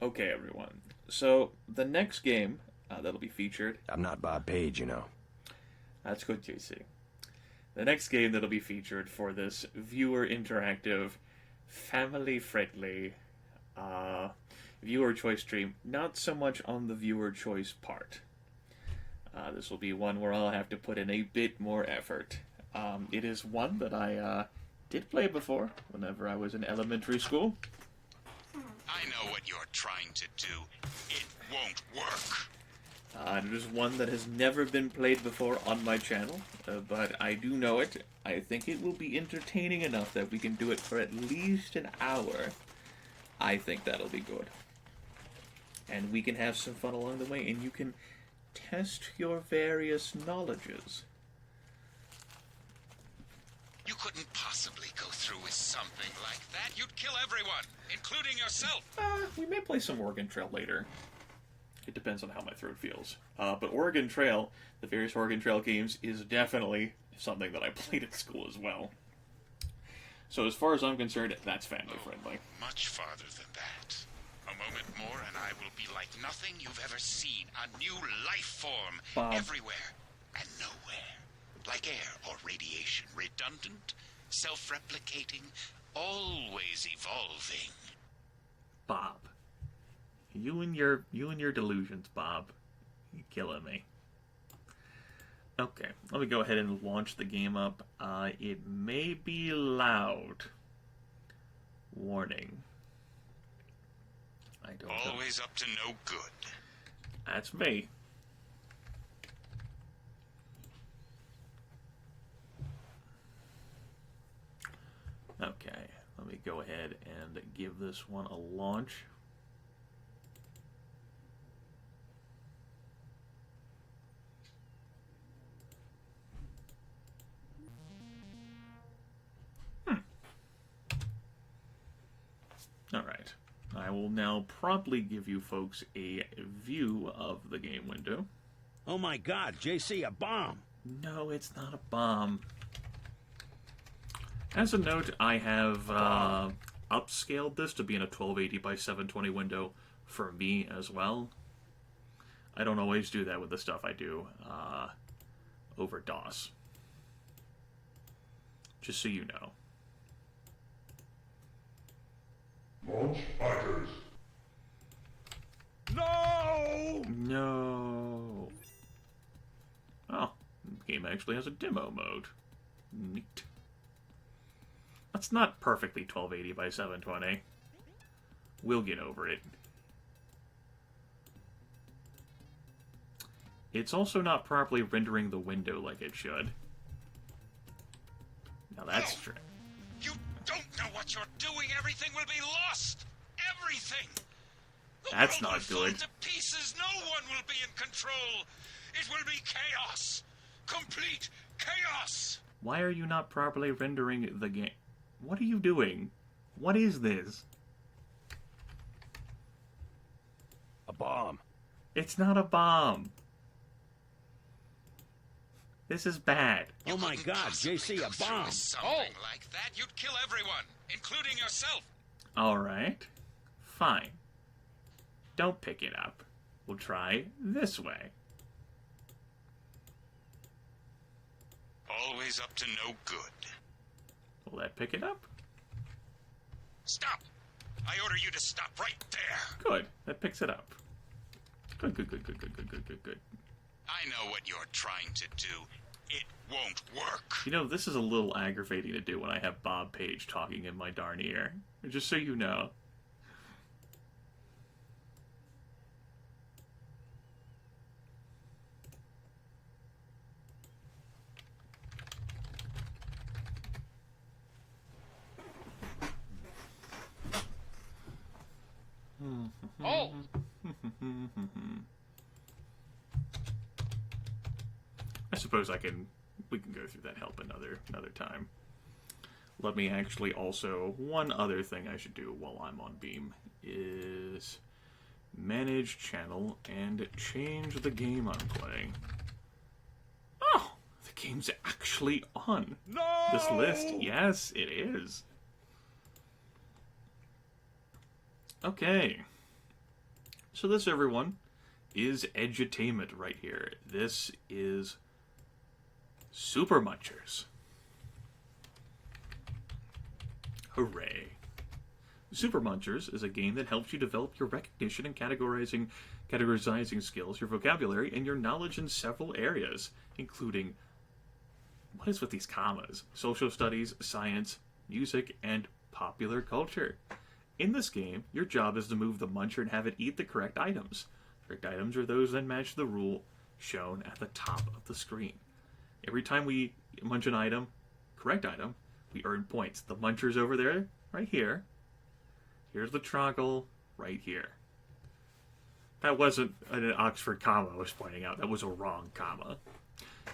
Okay, everyone. So, the next game that'll be featured. I'm not Bob Page, you know. That's good, JC. The next game that'll be featured for this viewer interactive, family friendly viewer choice stream, not so much on the viewer choice part. This will be one where I'll have to put in a bit more effort. It is one that I did play before whenever I was in elementary school. I know what you're trying to do. It won't work. It is one that has never been played before on my channel, but I do know it. I think it will be entertaining enough that we can do it for at least an hour. I think that'll be good. And we can have some fun along the way, and you can test your various knowledges. You couldn't possibly go through with something like that. You'd kill everyone, including yourself. We may play some Oregon Trail later. It depends on how my throat feels. But Oregon Trail, the various Oregon Trail games, is definitely something that I played at school as well. So as far as I'm concerned, that's family friendly. Much farther than that. A moment more and I will be like nothing you've ever seen. A new life form. Bob. Everywhere and nowhere. Like air or radiation. Redundant, self-replicating, always evolving. Bob. You and your delusions, Bob. You're killing me. Okay, let me go ahead and launch the game up. It may be loud. Warning. I don't know. Always up to no good. That's me. Okay, let me go ahead and give this one a launch. Alright, I will now promptly give you folks a view of the game window. Oh my god, JC, a bomb! No, it's not a bomb. As a note, I have upscaled this to be in a 1280 by 720 window for me as well. I don't always do that with the stuff I do over DOS. Just so you know. Munchers. No! No. Oh, the game actually has a demo mode. Neat. That's not perfectly 1280 by 720. We'll get over it. It's also not properly rendering the window like it should. Now that's true. You don't know what you're doing. Everything will be lost. Everything. The That's world not will fall good. to pieces. No one will be in control. It will be chaos. Complete chaos. Why are you not properly rendering the game? What are you doing? What is this? A bomb. It's not a bomb. This is bad. Oh my couldn't god, possibly JC, go a through bomb! with something like that. You'd kill everyone, including yourself. Alright. Fine. Don't pick it up. We'll try this way. Always up to no good. Will that pick it up? Stop! I order you to stop right there. Good. That picks it up. Good, good, good, good, good, good, good, good, good. I know what you're trying to do. It won't work. You know, this is a little aggravating to do when I have Bob Page talking in my darn ear. Just so you know. Oh! I suppose we can go through that help another time. Let me actually also, one other thing I should do while I'm on Beam is manage channel and change the game I'm playing. Oh, the game's actually on this list. Yes, it is. Okay. So this, everyone, is edutainment right here. This is Super Munchers. Hooray. Super Munchers is a game that helps you develop your recognition and categorizing skills, your vocabulary, and your knowledge in several areas, including, what is with these commas? Social studies, science, music, and popular culture. In this game, your job is to move the muncher and have it eat the correct items. Correct items are those that match the rule shown at the top of the screen. Every time we munch an item, correct item, we earn points. The muncher's over there, right here. Here's the troggle, right here. That wasn't an Oxford comma I was pointing out. That was a wrong comma.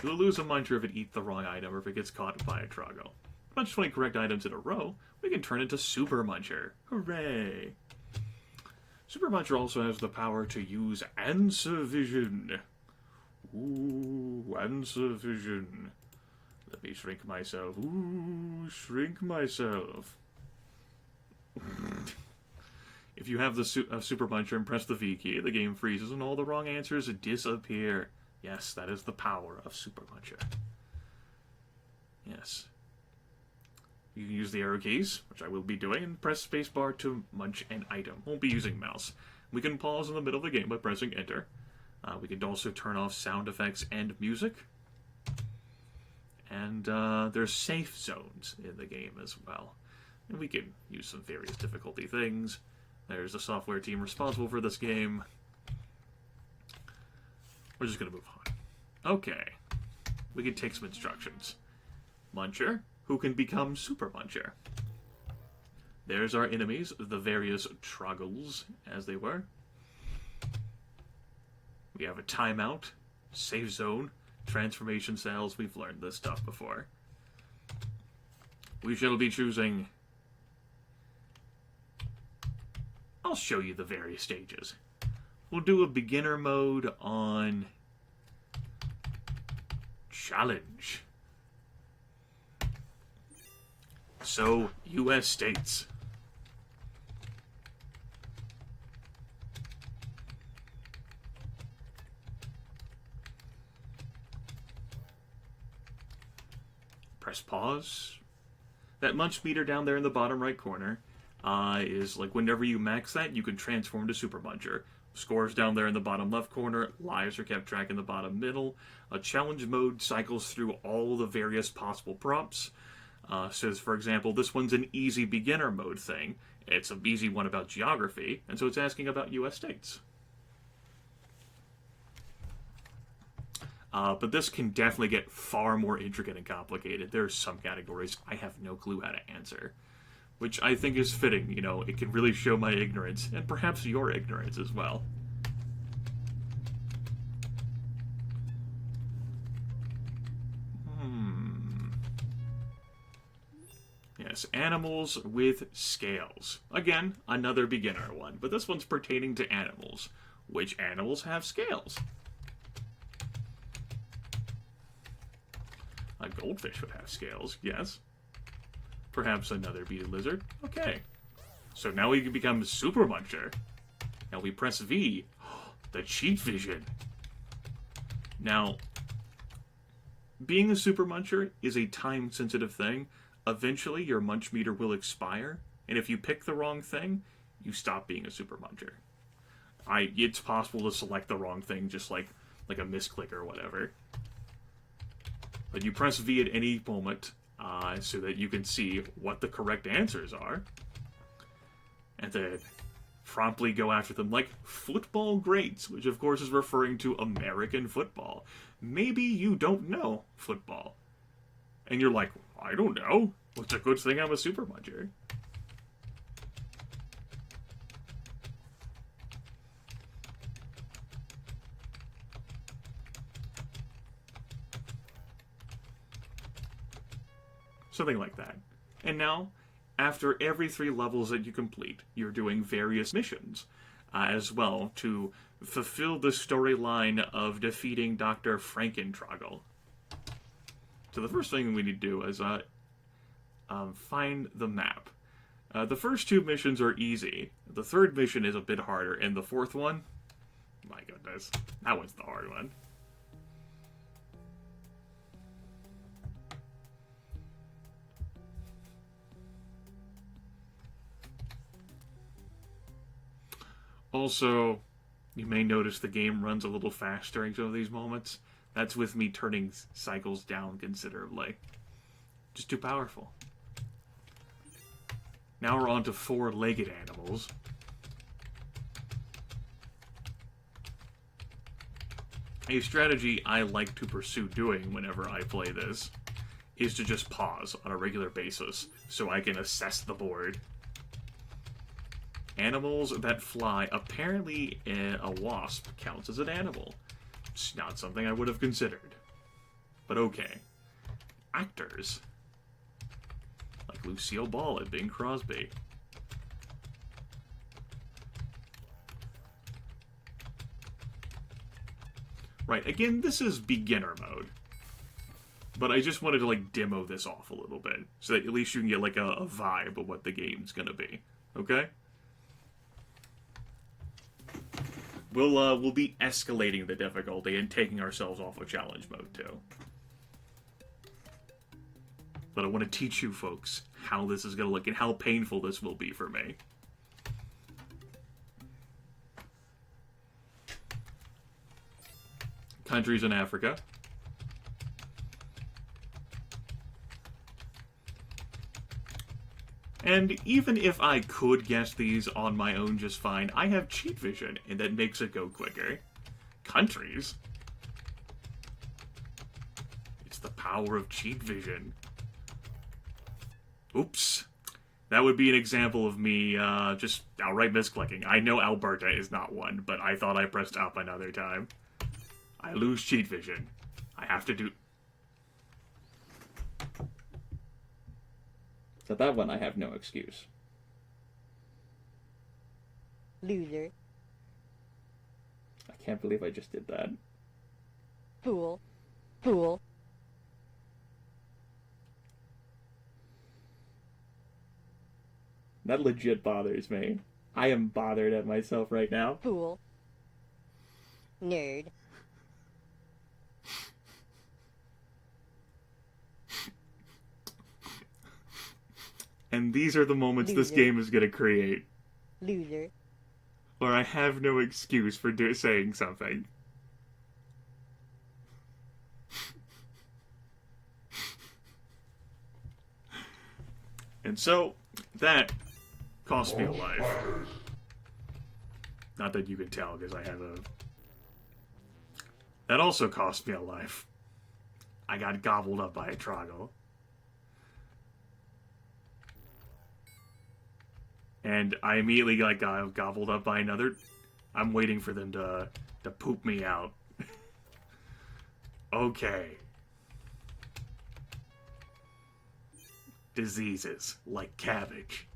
You will lose a muncher if it eats the wrong item or if it gets caught by a troggle. Munch 20 correct items in a row, we can turn into Super Muncher. Hooray! Super Muncher also has the power to use answer vision. Ooh, answer vision. Let me shrink myself. Ooh, shrink myself. If you have the Super Muncher and press the V key, the game freezes and all the wrong answers disappear. Yes, that is the power of Super Muncher. Yes. You can use the arrow keys, which I will be doing, and press spacebar to munch an item. Won't be using mouse. We can pause in the middle of the game by pressing enter. We can also turn off sound effects and music. And there's safe zones in the game as well. And we can use some various difficulty things. There's the software team responsible for this game. We're just going to move on. Okay. We can take some instructions. Muncher, who can become Super Muncher. There's our enemies, the various troggles, as they were. We have a timeout, save zone, transformation cells. We've learned this stuff before. We shall be choosing... I'll show you the various stages. We'll do a beginner mode on... Challenge. So, U.S. states. Press pause. That munch meter down there in the bottom right corner is like whenever you max that, you can transform to Super Muncher. Scores down there in the bottom left corner. Lives are kept track in the bottom middle. A challenge mode cycles through all the various possible prompts. Says, for example, this one's an easy beginner mode thing. It's an easy one about geography, and so it's asking about U.S. states. But this can definitely get far more intricate and complicated. There's some categories I have no clue how to answer, which I think is fitting. You know, it can really show my ignorance, and perhaps your ignorance as well. Yes, animals with scales. Again, another beginner one, but this one's pertaining to animals. Which animals have scales? A goldfish would have scales, yes. Perhaps another bearded lizard. Okay. So now we can become Super Muncher. Now we press V. The cheat vision. Now, being a Super Muncher is a time-sensitive thing. Eventually, your munch meter will expire, and if you pick the wrong thing, you stop being a Super Muncher. It's possible to select the wrong thing, just like a misclick or whatever. But you press V at any moment so that you can see what the correct answers are, and then promptly go after them like football greats, which of course is referring to American football. Maybe you don't know football, and you're like, I don't know. It's a good thing I'm a Super Muncher. Something like that. And now, after every 3 levels that you complete, you're doing various missions as well to fulfill the storyline of defeating Dr. Frankentroggle. So the first thing we need to do is find the map. The first two missions are easy. The third mission is a bit harder, and the fourth one, my goodness, that one's the hard one. Also, you may notice the game runs a little fast during some of these moments. That's with me turning cycles down considerably. Just too powerful. Now we're on to four-legged animals. A strategy I like to pursue doing whenever I play this is to just pause on a regular basis so I can assess the board. Animals that fly. Apparently, a wasp counts as an animal. It's not something I would have considered. But okay. Actors. Like Lucille Ball and Bing Crosby. Right, again, this is beginner mode. But I just wanted to, like, demo this off a little bit. So that at least you can get, like, a vibe of what the game's gonna be. Okay? We'll be escalating the difficulty and taking ourselves off of challenge mode, too. But I want to teach you folks how this is going to look and how painful this will be for me. Countries in Africa. And even if I could guess these on my own just fine, I have cheat vision, and that makes it go quicker. Countries? It's the power of cheat vision. Oops. That would be an example of me just outright misclicking. I know Alberta is not one, but I thought I pressed up another time. I lose cheat vision. I have to do... So that one I have no excuse. Loser. I can't believe I just did that. Fool. Fool. That legit bothers me. I am bothered at myself right now. Fool. Nerd. And these are the moments this Loser. game is going to create. Loser. Where I have no excuse for saying something. And so, that cost me a life. Not that you can tell, because I have a... That also cost me a life. I got gobbled up by a Troggle. And I immediately got gobbled up by another. I'm waiting for them to poop me out. Okay. Diseases like cabbage.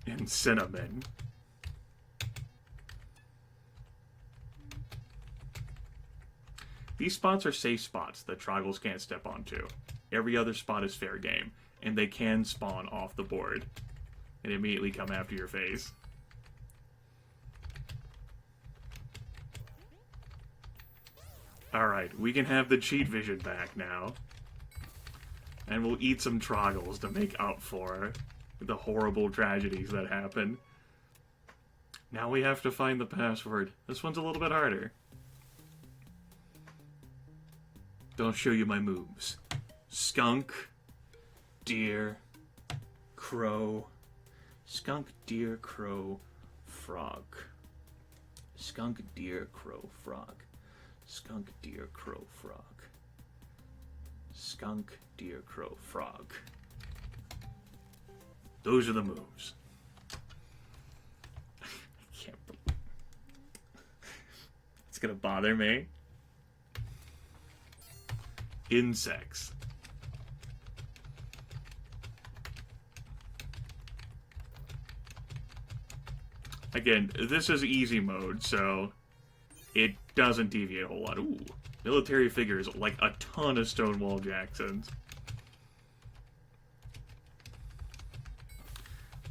And cinnamon. These spots are safe spots that Troggles can't step onto. Every other spot is fair game. And they can spawn off the board and immediately come after your face. Alright, we can have the cheat vision back now. And we'll eat some Troggles to make up for the horrible tragedies that happen. Now we have to find the password. This one's a little bit harder. Don't show you my moves. Skunk. Deer, crow, skunk, deer, crow, frog. Skunk, deer, crow, frog. Skunk, deer, crow, frog. Skunk, deer, crow, frog. Those are the moves. I can't believe it's gonna bother me. Insects. Again, this is easy mode, so it doesn't deviate a whole lot. Ooh, military figures, like a ton of Stonewall Jacksons.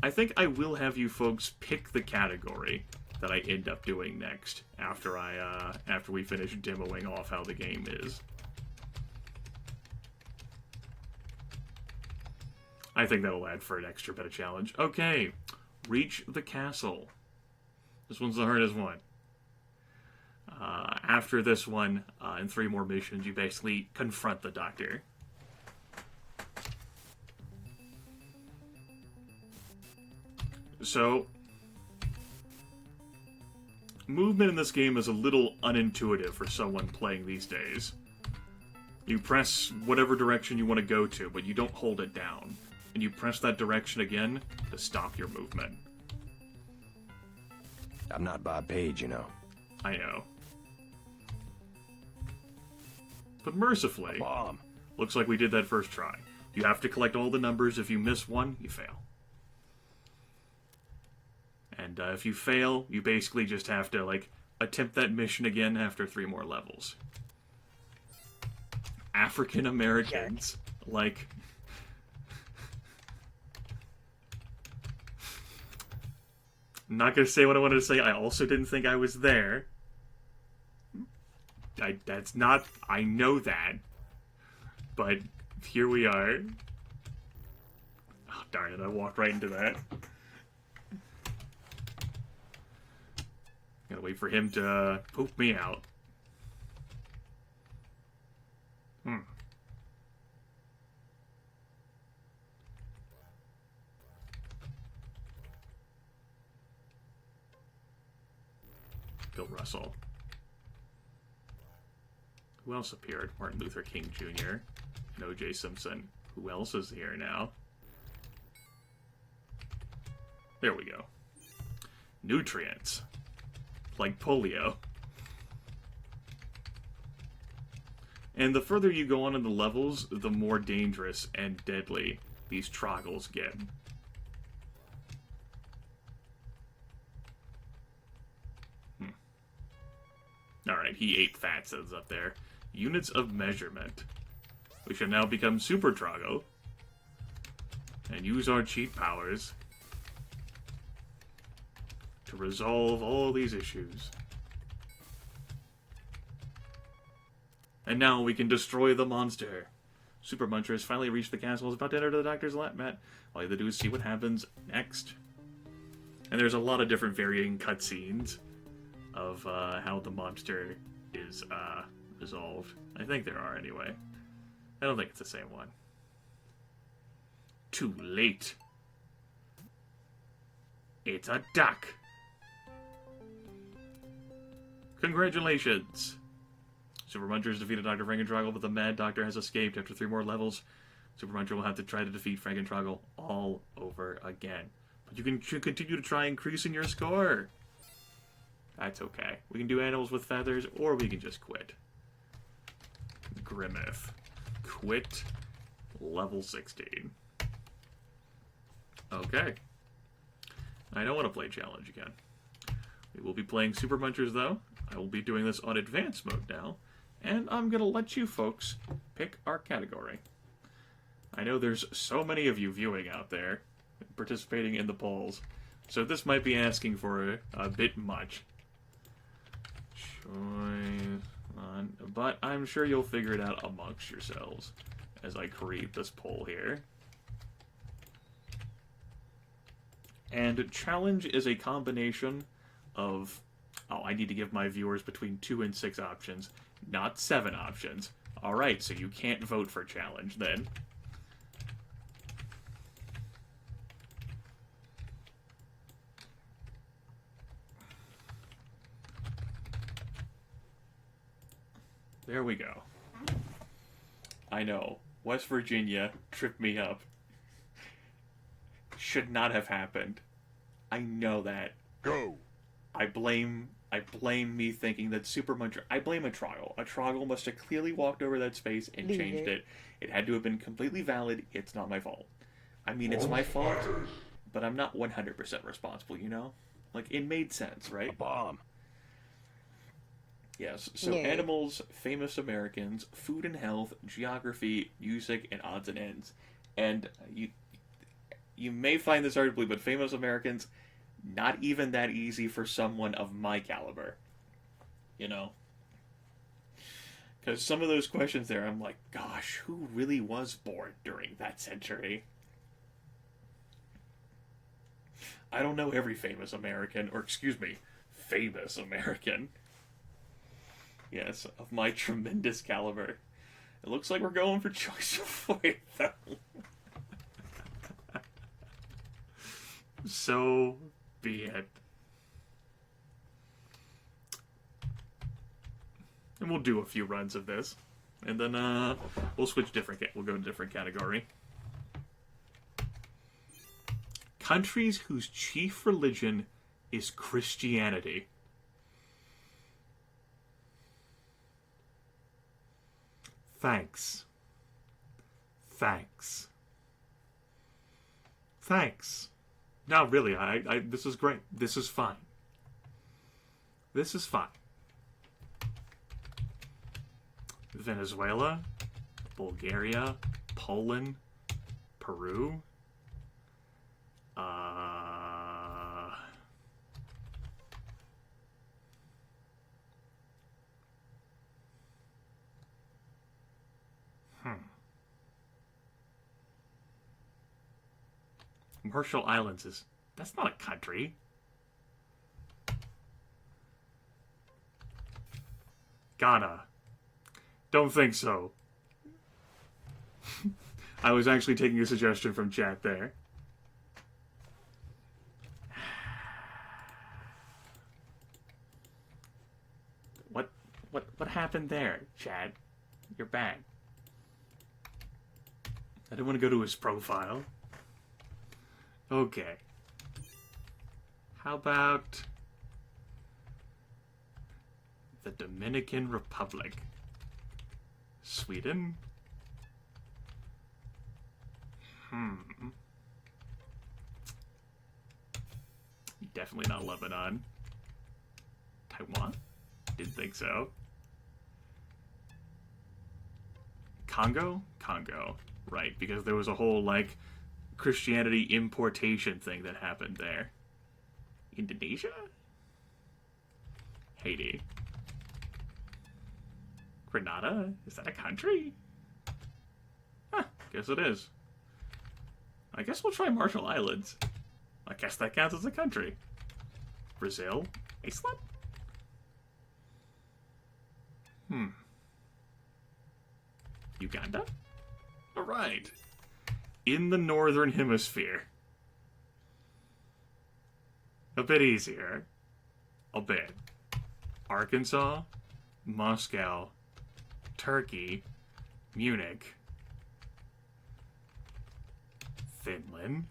I think I will have you folks pick the category that I end up doing next after after we finish demoing off how the game is. I think that'll add for an extra bit of challenge. Okay, reach the castle. This one's the hardest one. After this one, in 3 more missions, you basically confront the Doctor. So, movement in this game is a little unintuitive for someone playing these days. You press whatever direction you want to go to, but you don't hold it down. And you press that direction again to stop your movement. I'm not Bob Page, you know. I know. But mercifully, Bomb. looks like we did that first try. You have to collect all the numbers. If you miss one, you fail. And if you fail, you basically just have to, like, attempt that mission again after 3 more levels. African Americans, like... I'm not gonna say what I wanted to say. I also didn't think I was there. That's not... I know that. But here we are. Oh, darn it, I walked right into that. Gotta wait for him to poop me out. Bill Russell. Who else appeared? Martin Luther King Jr. and O.J. Simpson. Who else is here now? There we go. Nutrients. Like polio. And the further you go on in the levels, the more dangerous and deadly these troggles get. Alright, he ate fat, says up there. Units of measurement. We shall now become Super Troggo. And use our cheat powers to resolve all these issues. And now we can destroy the monster. Super Munchers finally reached the castle. Is about to enter the Doctor's lab, Matt. All you have to do is see what happens next. And there's a lot of different varying cutscenes of how the monster is resolved. I think there are, anyway. I don't think it's the same one. Too late. It's a duck. Congratulations. Super Munchers defeated Dr. Frankentroggle, but the Mad Doctor has escaped after 3 more levels. Super Muncher will have to try to defeat Frankentroggle all over again. But you can continue to try increasing your score. That's okay. We can do animals with feathers, or we can just quit. Grimith. Quit. Level 16. Okay. I don't want to play challenge again. We will be playing Super Munchers, though. I will be doing this on advanced mode now. And I'm going to let you folks pick our category. I know there's so many of you viewing out there, participating in the polls, so this might be asking for a bit much. But I'm sure you'll figure it out amongst yourselves as I create this poll here. And challenge is a combination of... Oh, I need to give my viewers between 2 and 6 options, not 7 options. Alright, so you can't vote for challenge then. There we go. I know. West Virginia tripped me up. Should not have happened. I know that. Go. I blame me thinking that Super Muncher... I blame a Troggle. A Troggle must have clearly walked over that space and changed it. It had to have been completely valid. It's not my fault. I mean, it's my fault, but I'm not 100% responsible, you know? Like, it made sense, right? A bomb. Yes, so animals, famous Americans, food and health, geography, music, and odds and ends. And You may find this hard to believe, but famous Americans, not even that easy for someone of my caliber. You know? Because some of those questions there, I'm like, gosh, who really was born during that century? I don't know every famous American, or excuse me, famous American. Yes, of my tremendous caliber. It looks like we're going for choice of void, though. So be it. And we'll do a few runs of this. And then we'll switch we'll go to a different category. Countries whose chief religion is Christianity. Thanks. Thanks. Thanks. No, really, this is great. This is fine. This is fine. Venezuela, Bulgaria, Poland, Peru. Marshall Islands is... That's not a country. Ghana. Don't think so. I was actually taking a suggestion from chat there. What happened there, Chad? You're back. I didn't want to go to his profile. Okay. How about the Dominican Republic? Sweden? Definitely not Lebanon. Taiwan? Didn't think so. Congo? Congo. Right, because there was a whole, like, Christianity importation thing that happened there. Indonesia? Haiti. Grenada? Is that a country? Huh, guess it is. I guess we'll try Marshall Islands. I guess that counts as a country. Brazil? Iceland? Uganda? Alright. In the Northern Hemisphere. A bit easier. A bit. Arkansas, Moscow, Turkey, Munich, Finland,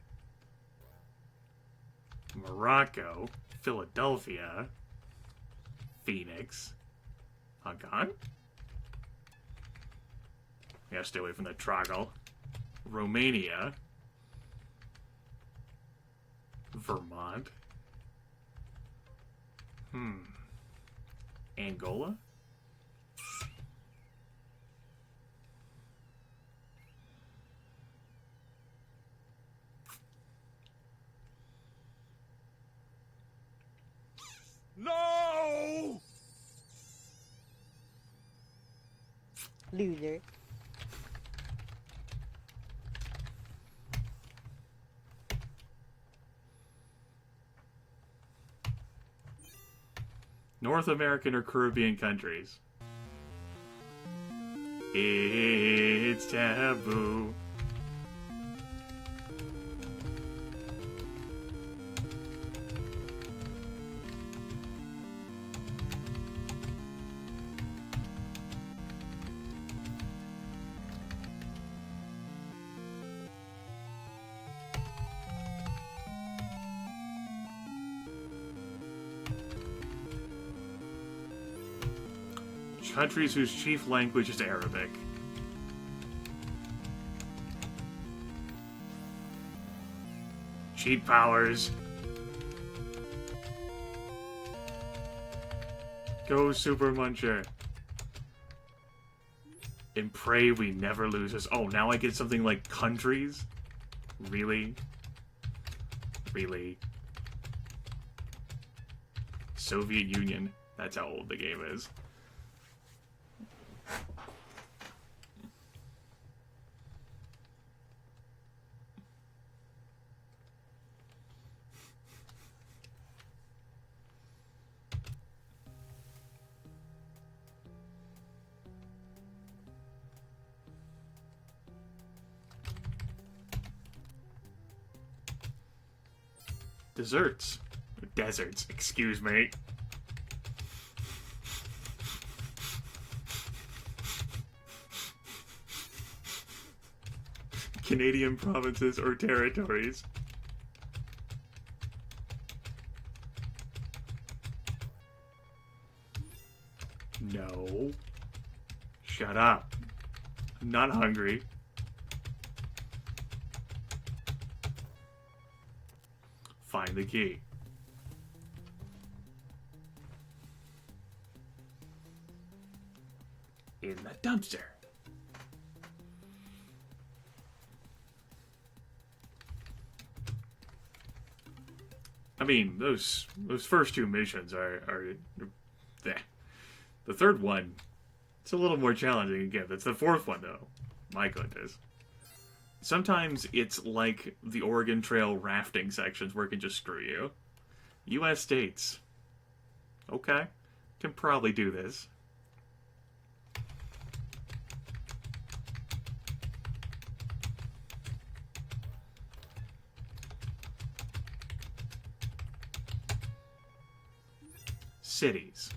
Morocco, Philadelphia, Phoenix, Hong Kong? Yeah, stay away from the Troggle. Romania, Vermont, Angola, No! Loser. North American or Caribbean countries. It's taboo. Countries whose chief language is Arabic. Cheat powers. Go Super Muncher. And pray we never lose this. Oh, now I get something like countries? Really? Really? Soviet Union. That's how old the game is. Desserts. Deserts, excuse me. Canadian provinces or territories. No. Shut up. I'm not hungry. Find the key. In the dumpster. I mean, those first two missions are bleh. The third one, it's a little more challenging again. That's the fourth one, though. My goodness. Sometimes it's like the Oregon Trail rafting sections where it can just screw you. U.S. states. Okay. Can probably do this. Cities.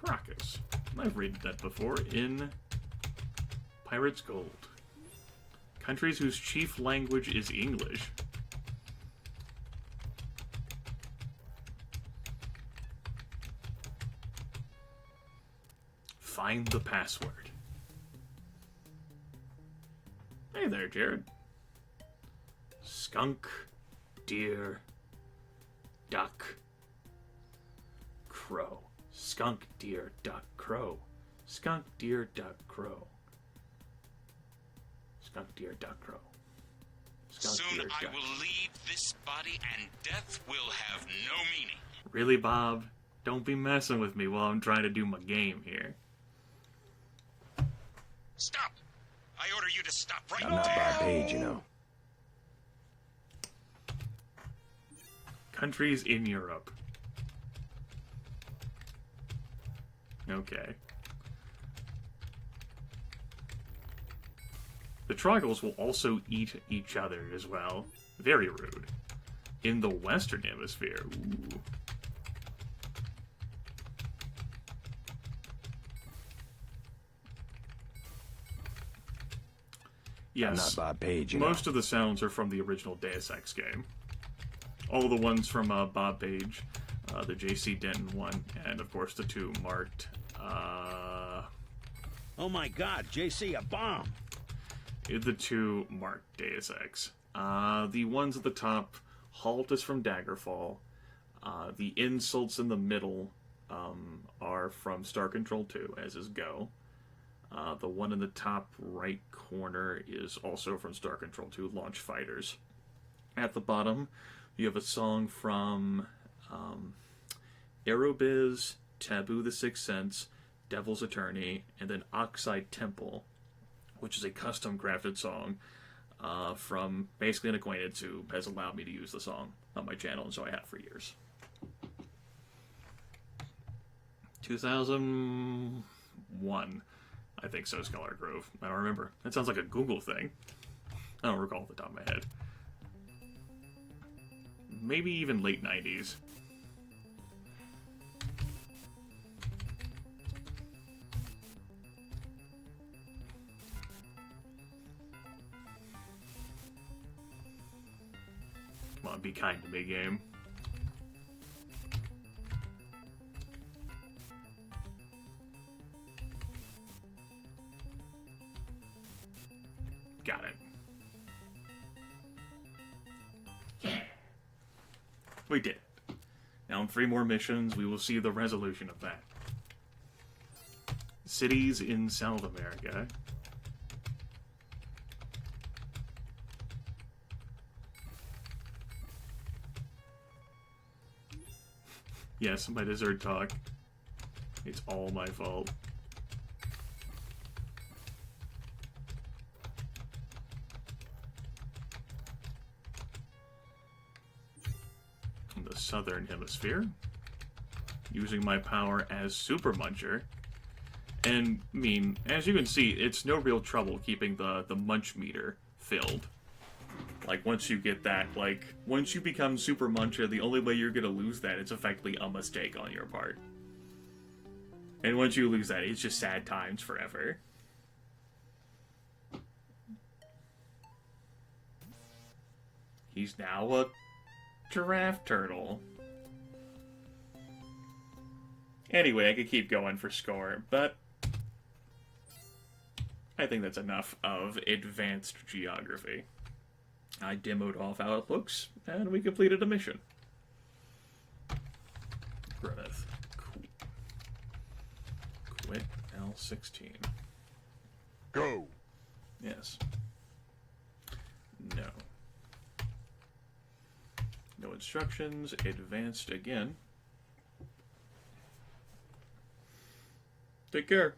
Caracas. I've read that before in Pirates Gold. Countries whose chief language is English. Find the password. Hey there, Jared. Skunk, deer, duck, crow. Skunk, deer, duck, crow. Skunk, deer, duck, crow. Skunk, deer, duck, crow. Skunk, Soon deer, I duck. will leave this body and death will have no meaning. Really, Bob? Don't be messing with me while I'm trying to do my game here. Stop! I order you to stop right I'm not there. Bob Page, you know. Countries in Europe. Okay. The Troggles will also eat each other as well. Very rude. In the Western Hemisphere. Ooh. Yes. I'm not Bob Page, you know. Most of the sounds are from the original Deus Ex game. All the ones from Bob Page, the J.C. Denton one, and of course the two marked. Oh my god, JC, a bomb! The two marked Deus Ex. The ones at the top, Halt is from Daggerfall. The insults in the middle are from Star Control 2, as is Go. The one in the top right corner is also from Star Control 2, Launch Fighters. At the bottom, you have a song from Aerobiz, Taboo the Sixth Sense, Devil's Attorney, and then Oxide Temple, which is a custom crafted song from basically an acquaintance who has allowed me to use the song on my channel, and so I have for years. 2001, I think so, Scholar Grove. I don't remember. That sounds like a Google thing. I don't recall off the top of my head. Maybe even late 90s. Come on, be kind to me, game. Got it. Yeah. We did it. Now in 3 more missions, we will see the resolution of that. Cities in South America. Yes, my dessert talk. It's all my fault. In the southern hemisphere, using my power as Super Muncher. And, I mean, as you can see, it's no real trouble keeping the munch meter filled. Like, once you get that, like, once you become Super Muncher, the only way you're gonna lose that is effectively a mistake on your part. And once you lose that, it's just sad times forever. He's now a giraffe turtle. Anyway, I could keep going for score, but I think that's enough of advanced geography. I demoed off how it looks, and we completed a mission. Grimith. Cool. Quit L16. Go! Yes. No. No instructions. Advanced again. Take care.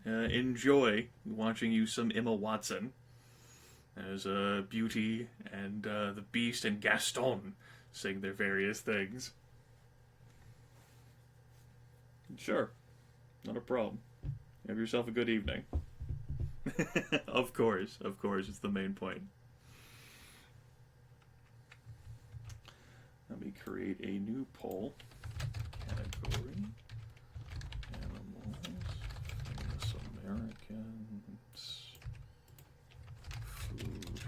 Enjoy watching you some Emma Watson as Beauty and the Beast and Gaston sing their various things. Sure. Not a problem. Have yourself a good evening. Of course, it's the main point. Let me create a new poll. Category. Animals. Famous Americans. Food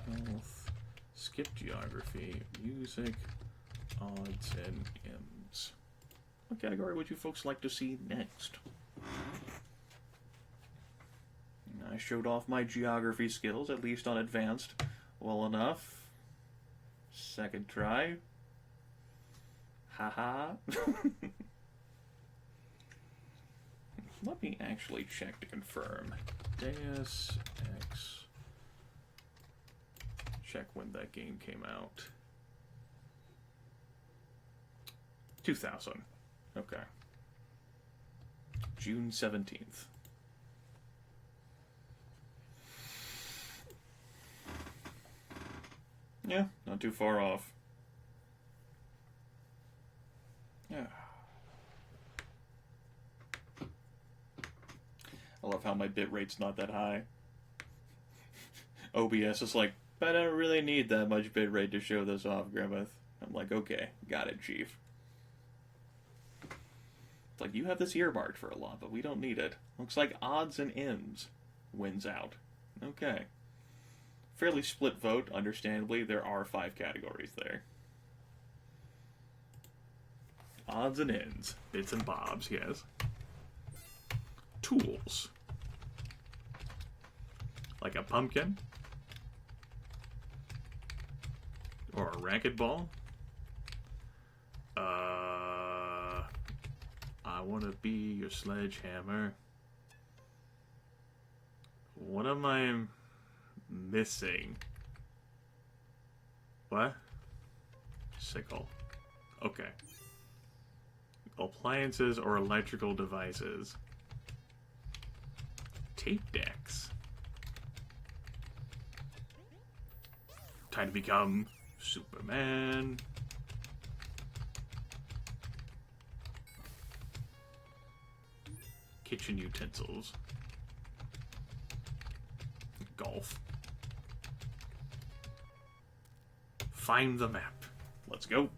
and health. Skip geography. Music. Odds and ends. What category would you folks like to see next? I showed off my geography skills, at least on advanced, well enough. Second try. Haha. Let me actually check to confirm. Deus Ex. Check when that game came out. 2000. Okay. June 17th. Yeah, not too far off. Yeah. I love how my bitrate's not that high. OBS is like, I don't really need that much bitrate to show this off, Grimith. I'm like, okay, got it, Chief. It's like, you have this earmarked for a lot, but we don't need it. Looks like odds and ends wins out. Okay. Fairly split vote, understandably. There are 5 categories there. Odds and ends. Bits and bobs, yes. Tools. Like a pumpkin. Or a racquetball. I want to be your sledgehammer. What am I missing? What? Sickle. Okay. Appliances or electrical devices. Tape decks. Time to become Superman. Kitchen utensils. Golf. Find the map. Let's go.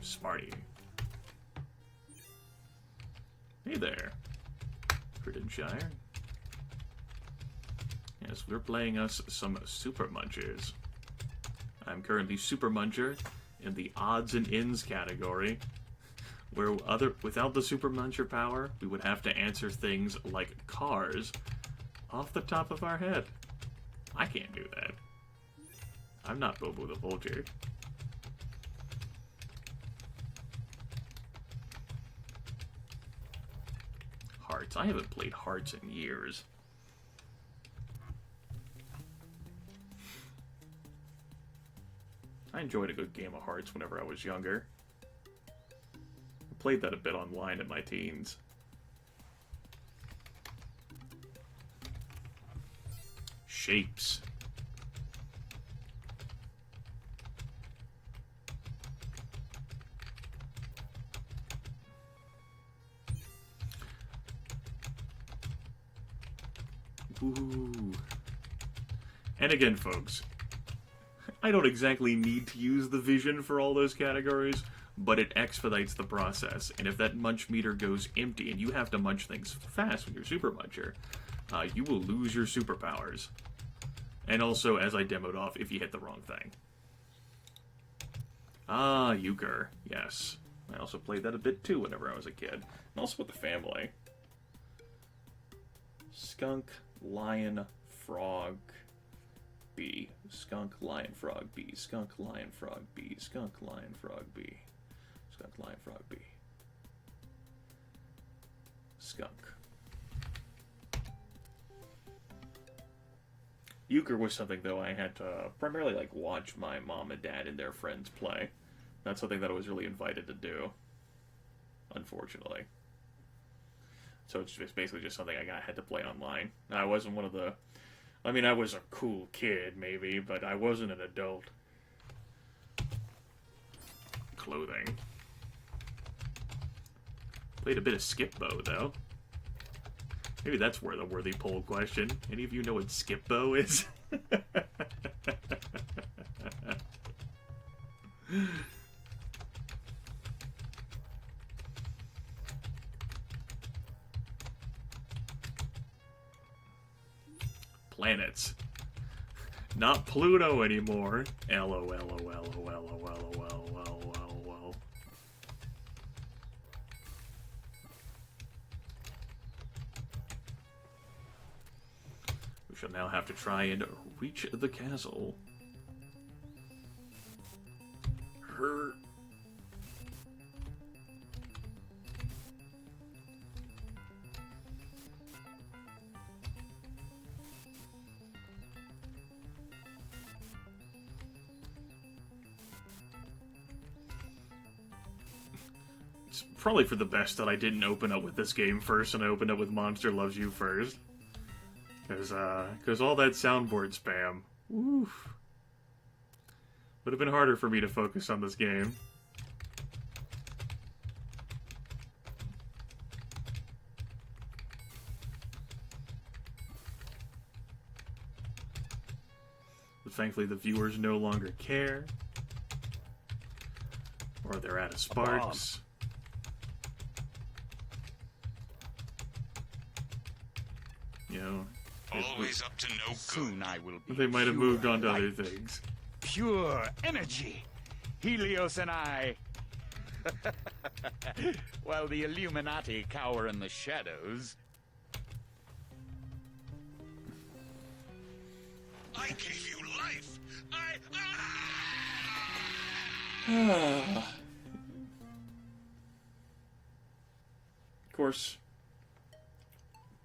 Smarty. Hey there. Critenshire. Yes, we're playing us some Super Munchers. I'm currently Super Muncher in the odds and ends category, where without the Super Muncher power, we would have to answer things like cars off the top of our head. I can't do that. I'm not Bobo the Vulture. Hearts. I haven't played Hearts in years. I enjoyed a good game of Hearts whenever I was younger. I played that a bit online in my teens. Shapes. Ooh. And again, folks, I don't exactly need to use the vision for all those categories, but it expedites the process. And if that munch meter goes empty and you have to munch things fast when you're Super Muncher, you will lose your superpowers. And also, as I demoed off, if you hit the wrong thing. Ah, euchre. Yes. I also played that a bit too whenever I was a kid. And also with the family. Skunk, lion, frog, bee. Skunk, lion, frog, bee. Skunk, lion, frog, bee. Skunk, lion, frog, bee. Skunk, lion, frog, bee. Skunk. Euchre was something, though, I had to primarily, like, watch my mom and dad and their friends play. Not something that I was really invited to do, unfortunately. So it's just basically just something I had to play online. I wasn't one of the... I mean, I was a cool kid, maybe, but I wasn't an adult. Clothing. Played a bit of skip bow, though. Maybe that's where the worthy poll question. Any of you know what skip bow is? Planets. Not Pluto anymore. LOL. We shall now have to try and reach the castle. Her. It's probably for the best that I didn't open up with this game first and I opened up with Monster Loves You first. Because all that soundboard spam, oof, would have been harder for me to focus on this game. But thankfully the viewers no longer care. Or they're out of sparks. You know, Always up to no good. Soon I will be they might have pure moved on to light, other things. Pure energy. Helios and I. While the Illuminati cower in the shadows. I gave you life. Of course,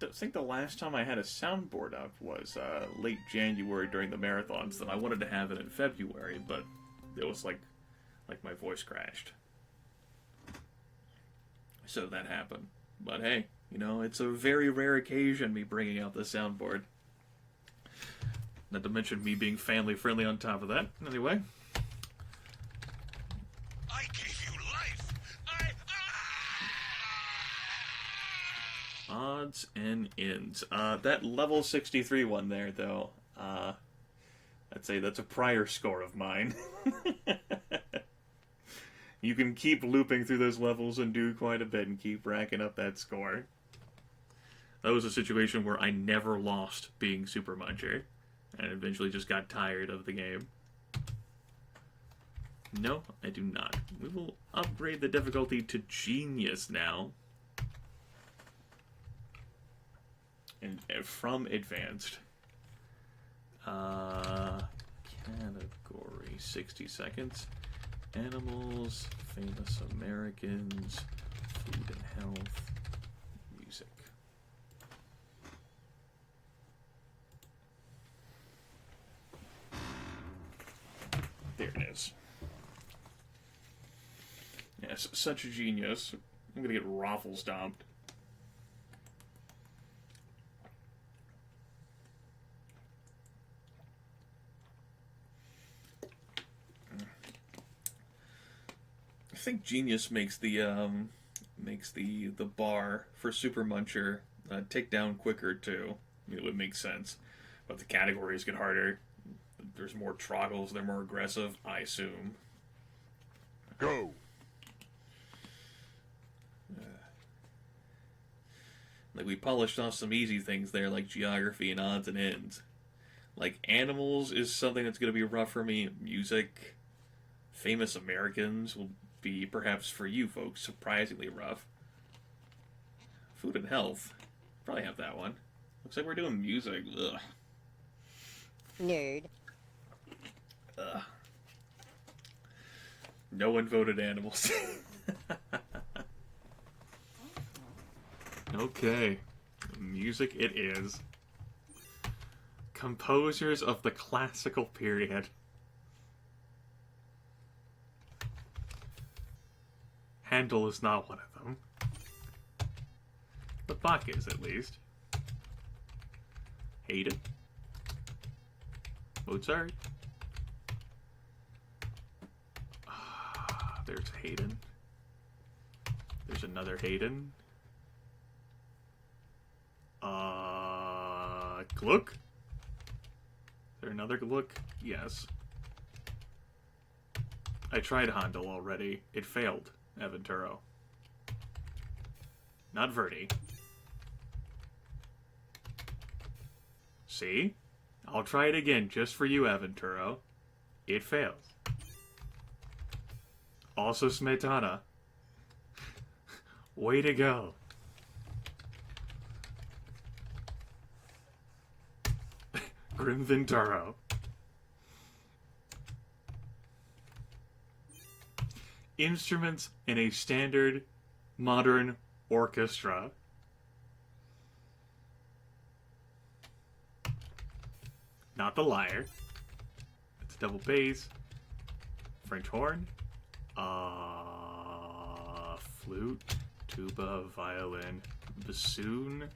I think the last time I had a soundboard up was late January during the marathons. Then I wanted to have it in February, but it was like my voice crashed. So that happened. But hey, you know, it's a very rare occasion, me bringing out the soundboard. Not to mention me being family friendly on top of that. Anyway. I gave you life. Odds and ends. That level 63 one there, though, I'd say that's a prior score of mine. You can keep looping through those levels and do quite a bit and keep racking up that score. That was a situation where I never lost being Super Muncher, and eventually just got tired of the game. No, I do not. We will upgrade the difficulty to Genius now. And from Advanced. Category 60 seconds. Animals, famous Americans, food and health, music. There it is. genius. Yes, such a genius. I'm gonna get raffle stomped. I think genius makes the bar for Super Muncher take down quicker too. I mean, it would make sense, but the categories get harder. There's more troggles. They're more aggressive, I assume. Go. Like, we polished off some easy things there, like geography and odds and ends. Like, animals is something that's going to be rough for me. Music, famous Americans will be, perhaps for you folks, surprisingly rough. Food and health. Probably have that one. Looks like we're doing music. Ugh. Nerd. Ugh. No one voted animals. Okay. Music it is. Composers of the classical period. Handel is not one of them. But Bach is, at least. Haydn. Mozart. There's Haydn. There's another Haydn. Gluck? Is there another Gluck? Yes. I tried Handel already. It failed, Aventuro. Not Verdi. See? I'll try it again just for you, Aventuro. It fails. Also Smetana. Way to go. Grimvintaro. Instruments in a standard modern orchestra. Not the lyre. It's double bass. French horn. Flute. Tuba. Violin. Bassoon.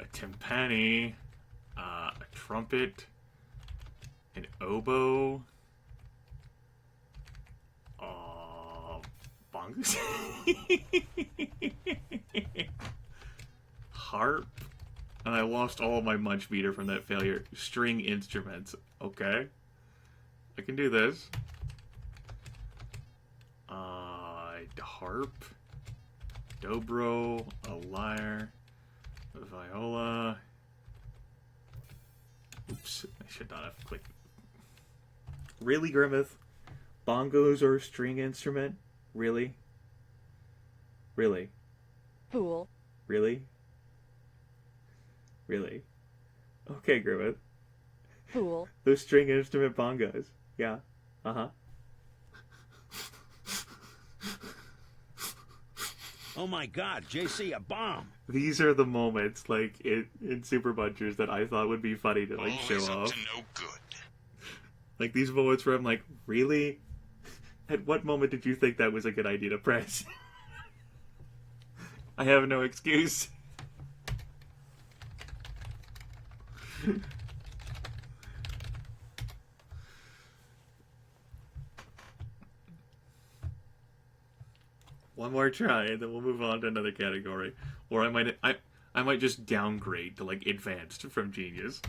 A timpani. A trumpet, an oboe, bongos, harp, and I lost all of my munch meter from that failure. String instruments, okay? I can do this. Harp, dobro, a lyre, a viola. Oops, I should not have clicked. Really, Grimith? Bongos are a string instrument? Really? Really? Fool. Really? Really? Okay, Grimith. Fool. Those string instrument bongos. Yeah. Uh-huh. Oh my god, JC, a bomb! These are the moments, like, in Super Munchers that I thought would be funny to, like, show Always up off. to no good. Like, these moments where I'm like, really? At what moment did you think that was a good idea to press? I have no excuse. One more try, and then we'll move on to another category. Or I might just downgrade to, like, advanced from genius.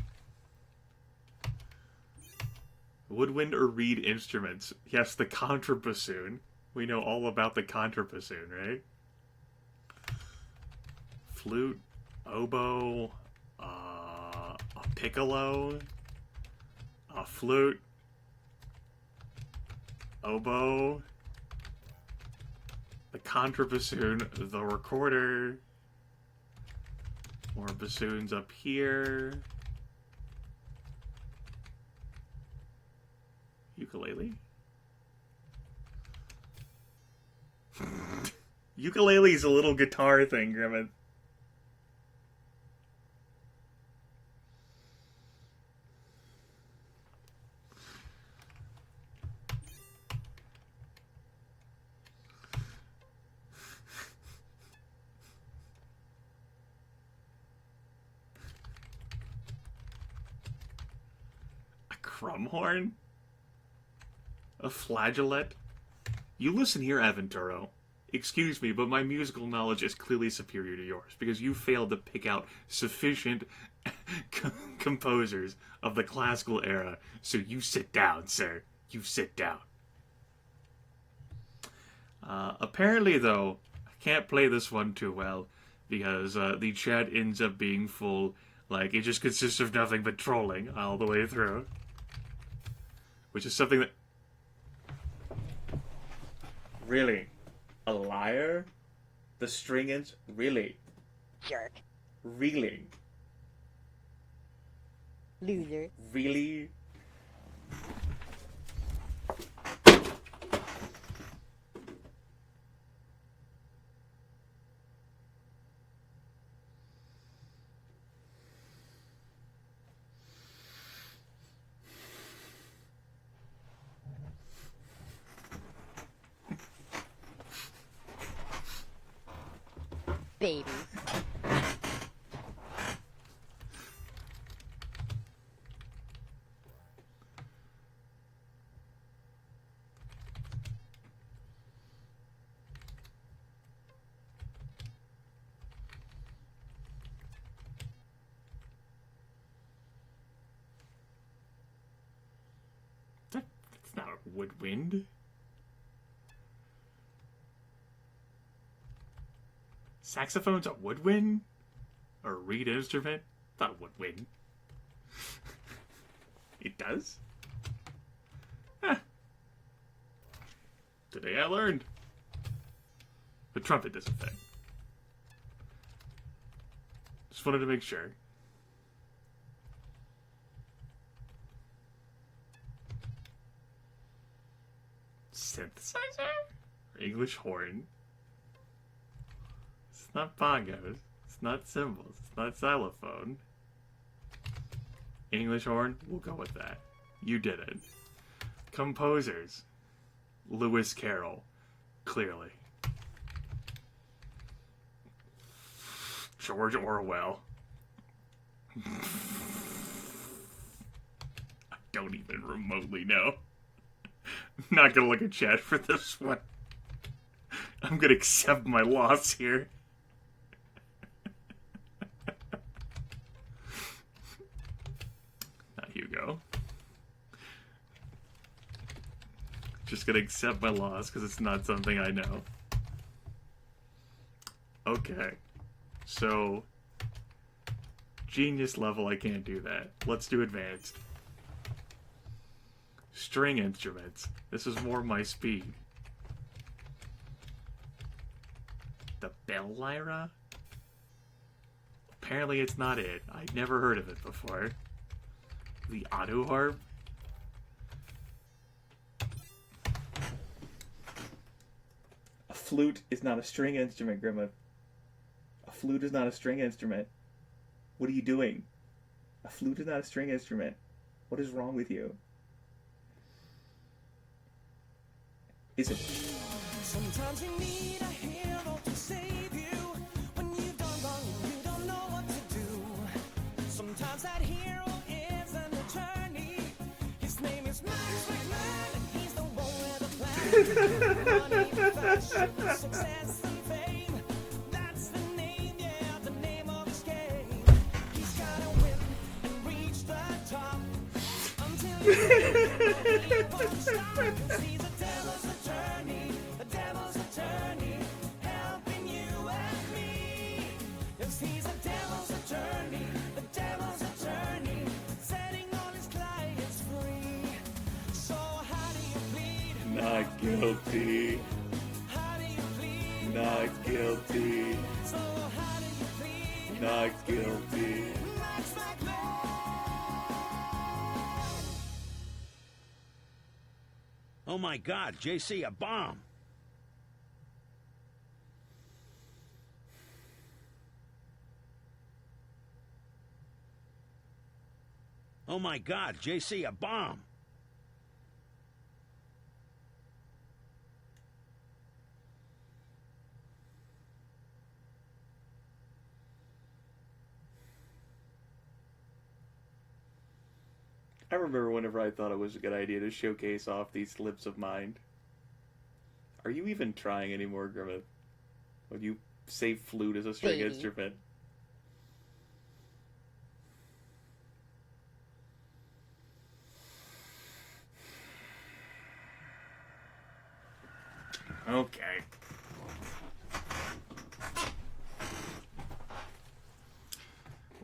Woodwind or reed instruments? Yes, the contrabassoon. We know all about the contrabassoon, right? Flute, oboe, a piccolo, a flute, oboe, the contrabassoon, the recorder, more bassoons up here, ukulele. Ukulele's a little guitar thing, Grimith. crumhorn? A flageolet? You listen here, Aventuro. Excuse me, but my musical knowledge is clearly superior to yours, because you failed to pick out sufficient composers of the classical era, so you sit down, sir. You sit down. Apparently, though, I can't play this one too well, because the chat ends up being full, like, it just consists of nothing but trolling all the way through. Which is something that... Really? A liar? The string ends? Really? Jerk. Really? Loser. Really? Babies. That's not a woodwind. Saxophone's a woodwind? Or a reed instrument? Not a woodwind. It does? Huh. Today I learned. The trumpet does a thing. Just wanted to make sure. Synthesizer? English horn? It's not bongos. It's not cymbals. It's not xylophone. English horn? We'll go with that. You did it. Composers. Lewis Carroll. Clearly. George Orwell. I don't even remotely know. I'm not gonna look at chat for this one. I'm gonna accept my loss here. Not Hugo. Just gonna accept my loss because it's not something I know. Okay. So, genius level, I can't do that. Let's do advanced. String instruments. This is more my speed. The bell lyra? Apparently it's not it. I'd never heard of it before. The auto harp? A flute is not a string instrument, Grimith. A flute is not a string instrument. What are you doing? A flute is not a string instrument. What is wrong with you? Is it? Sometimes you need a hero to save you when you've done wrong and you don't know what to do. Sometimes that hero is an attorney. His name is Max McMahon and he's the one with a plan. Money, fashion, success and fame. That's the name, yeah, the name of his game. He's gotta win and reach the top until he won't stop 'cause he's a devil's attorney. The devil's attorney, helping you and me. Yes, he's a devil's attorney, the devil's attorney, setting all his clients free. So how do you plead? Not guilty. How do you plead? Not guilty. So how do you plead? Not guilty. Max McMahon. Oh my God, JC, a bomb! Oh my God, JC, a bomb! I remember whenever I thought it was a good idea to showcase off these lips of mine. Are you even trying anymore, Grimith? Would you say flute as a string Baby. instrument? Okay.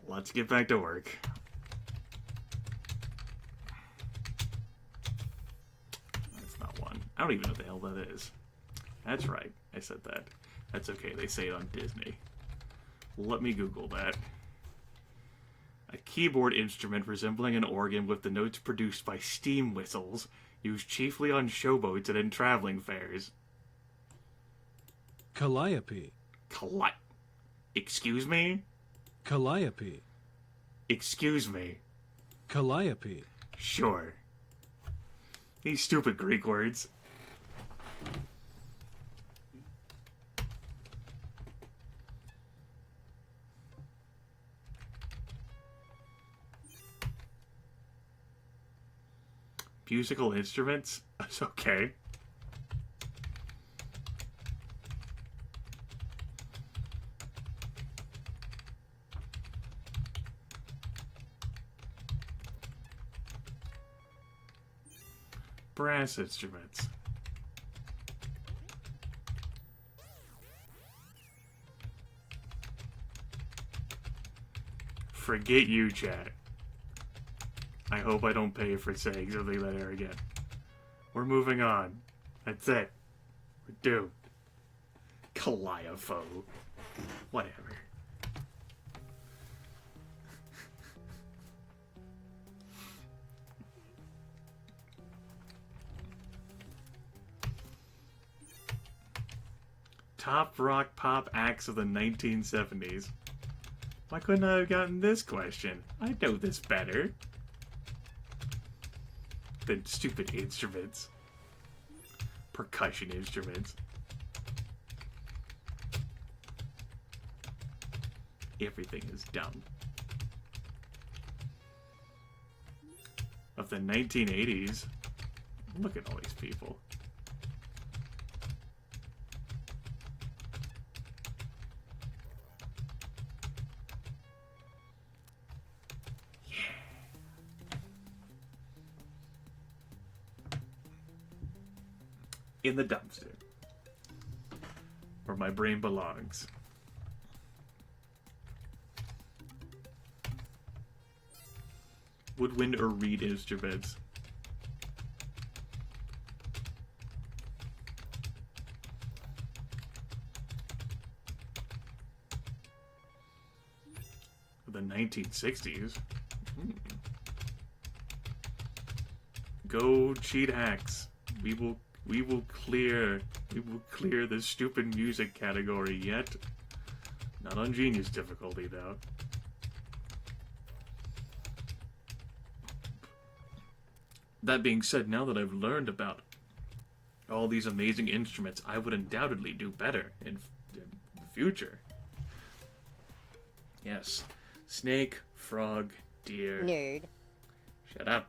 Let's get back to work. That's not one. I don't even know what the hell that is. That's right. I said that. That's okay. They say it on Disney. Let me Google that. A keyboard instrument resembling an organ with the notes produced by steam whistles, used chiefly on showboats and in traveling fairs. Calliope. Excuse me? Calliope. Excuse me. Calliope. Sure. These stupid Greek words. Musical instruments? That's okay. Brass instruments. Forget you, chat. I hope I don't pay for saying something that arrogant. We're moving on. That's it. We're doomed. Calliope. Whatever. Top rock pop acts of the 1970s. Why couldn't I have gotten this question? I know this better than stupid instruments. Percussion instruments. Everything is dumb. Of the 1980s. Look at all these people. In the dumpster, where my brain belongs. Woodwind or reed instruments. The 1960s. Go cheat hacks. We will clear the stupid music category yet. Not on genius difficulty though. That being said, now that I've learned about all these amazing instruments, I would undoubtedly do better in the future. Yes. Snake, frog, deer. Nerd. Shut up.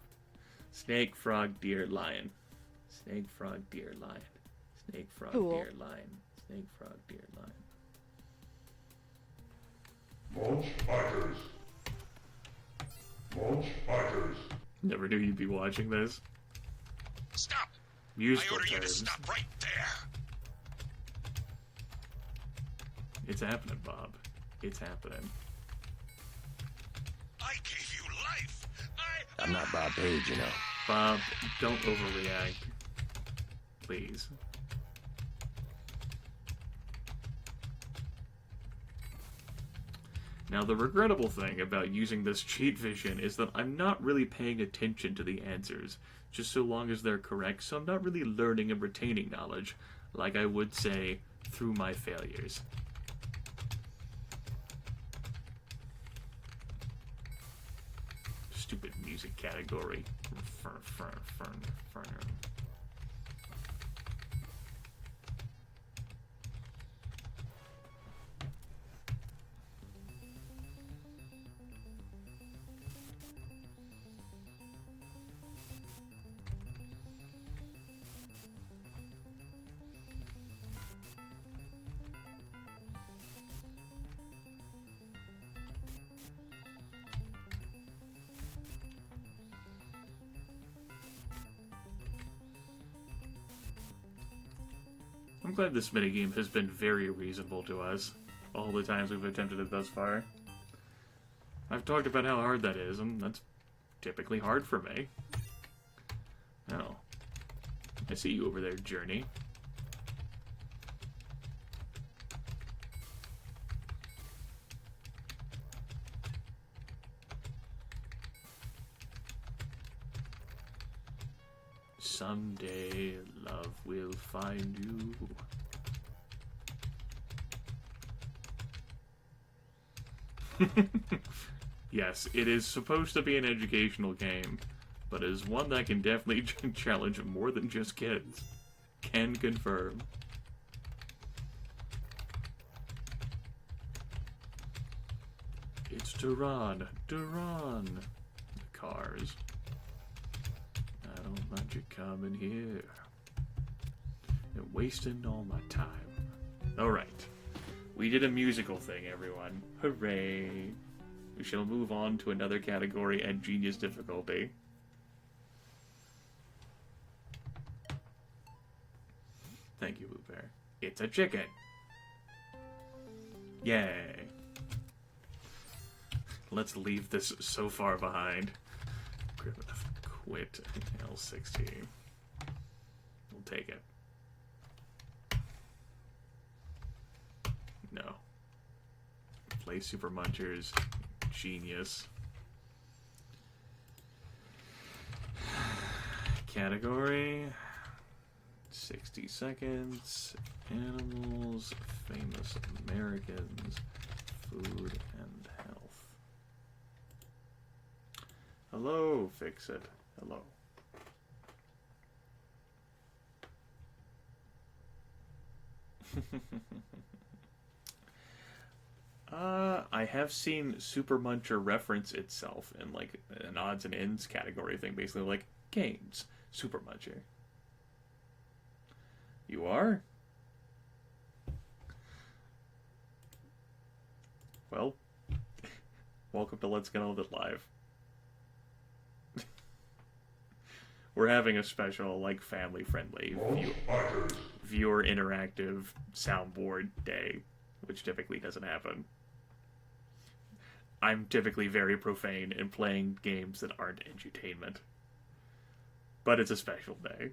Snake, frog, deer, lion. Snake, frog, deer, lion. Snake, frog, Cool. deer, lion. Snake, frog, deer, lion. Munch bikers. Munch bikers. Never knew you'd be watching this. Stop! Musical I order you to terms. stop right there! It's happening, Bob. It's happening. I gave you life! I'm not Bob Page, you know. Bob, don't overreact. Please. Now, the regrettable thing about using this cheat vision is that I'm not really paying attention to the answers, just so long as they're correct, so I'm not really learning and retaining knowledge, like I would say, through my failures. Stupid music category. I'm glad this minigame has been very reasonable to us, all the times we've attempted it thus far. I've talked about how hard that is, and that's typically hard for me. Oh. I see you over there, Journey. Someday love will find you. Yes, it is supposed to be an educational game, but it is one that can definitely challenge more than just kids. Can confirm. It's Duran. Duran. The cars. I don't want you coming here. You're wasting all my time. Alright. We did a musical thing, everyone. Hooray. We shall move on to another category at Genius difficulty. Thank you, Boo Bear. It's a chicken. Yay. Let's leave this so far behind. Grimith, quit L16. We'll take it. No. Play Super Munchers. Genius. Category. 60 seconds. Animals. Famous Americans. Food and health. Hello, Fix It. Hello. I have seen Super Muncher reference itself in like an odds and ends category thing, basically like games, Super Muncher. You are? Well, welcome to Let's Get On With It Live. We're having a special, like, family-friendly viewer interactive soundboard day, which typically doesn't happen. I'm typically very profane in playing games that aren't edutainment. But it's a special day.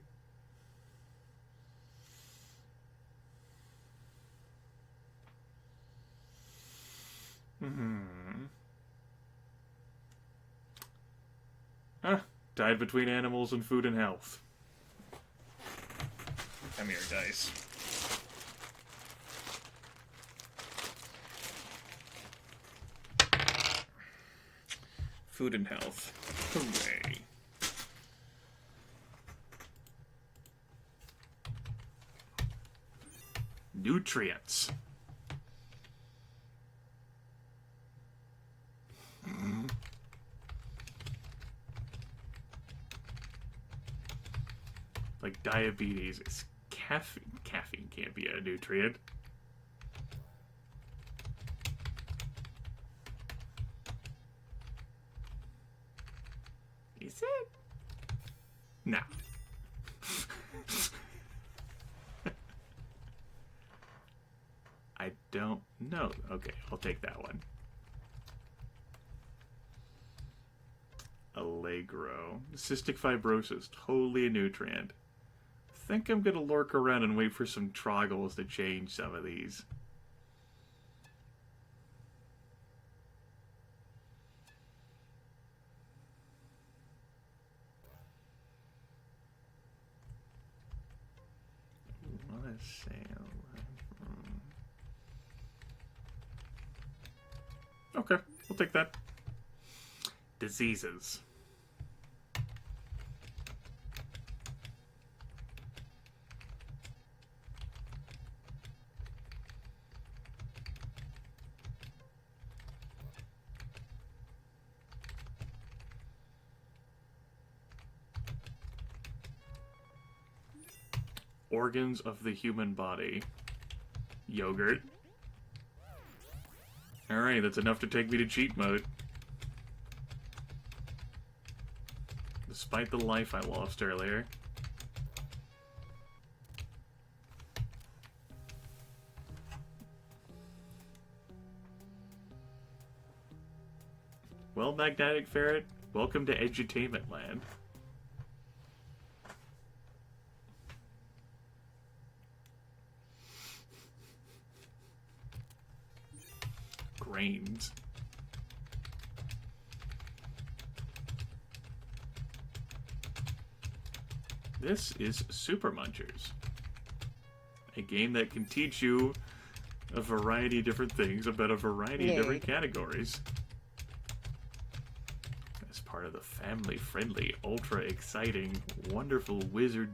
Died between animals and food and health. Come here, dice. Food and health. Hooray. Nutrients. Like diabetes, it's caffeine. Caffeine can't be a nutrient. Is it? No. I don't know. Okay, I'll take that one. Allegro. Cystic fibrosis, totally a nutrient. I think I'm gonna lurk around and wait for some troggles to change some of these. What a sale. Okay, we'll take that. Diseases. Organs of the human body. Yogurt. Alright, that's enough to take me to cheat mode. Despite the life I lost earlier. Well, Magnetic Ferret, welcome to edutainment land. Grains. This is Super Munchers, a game that can teach you a variety of different things about a variety of different categories. As part of the family-friendly, ultra-exciting, wonderful wizard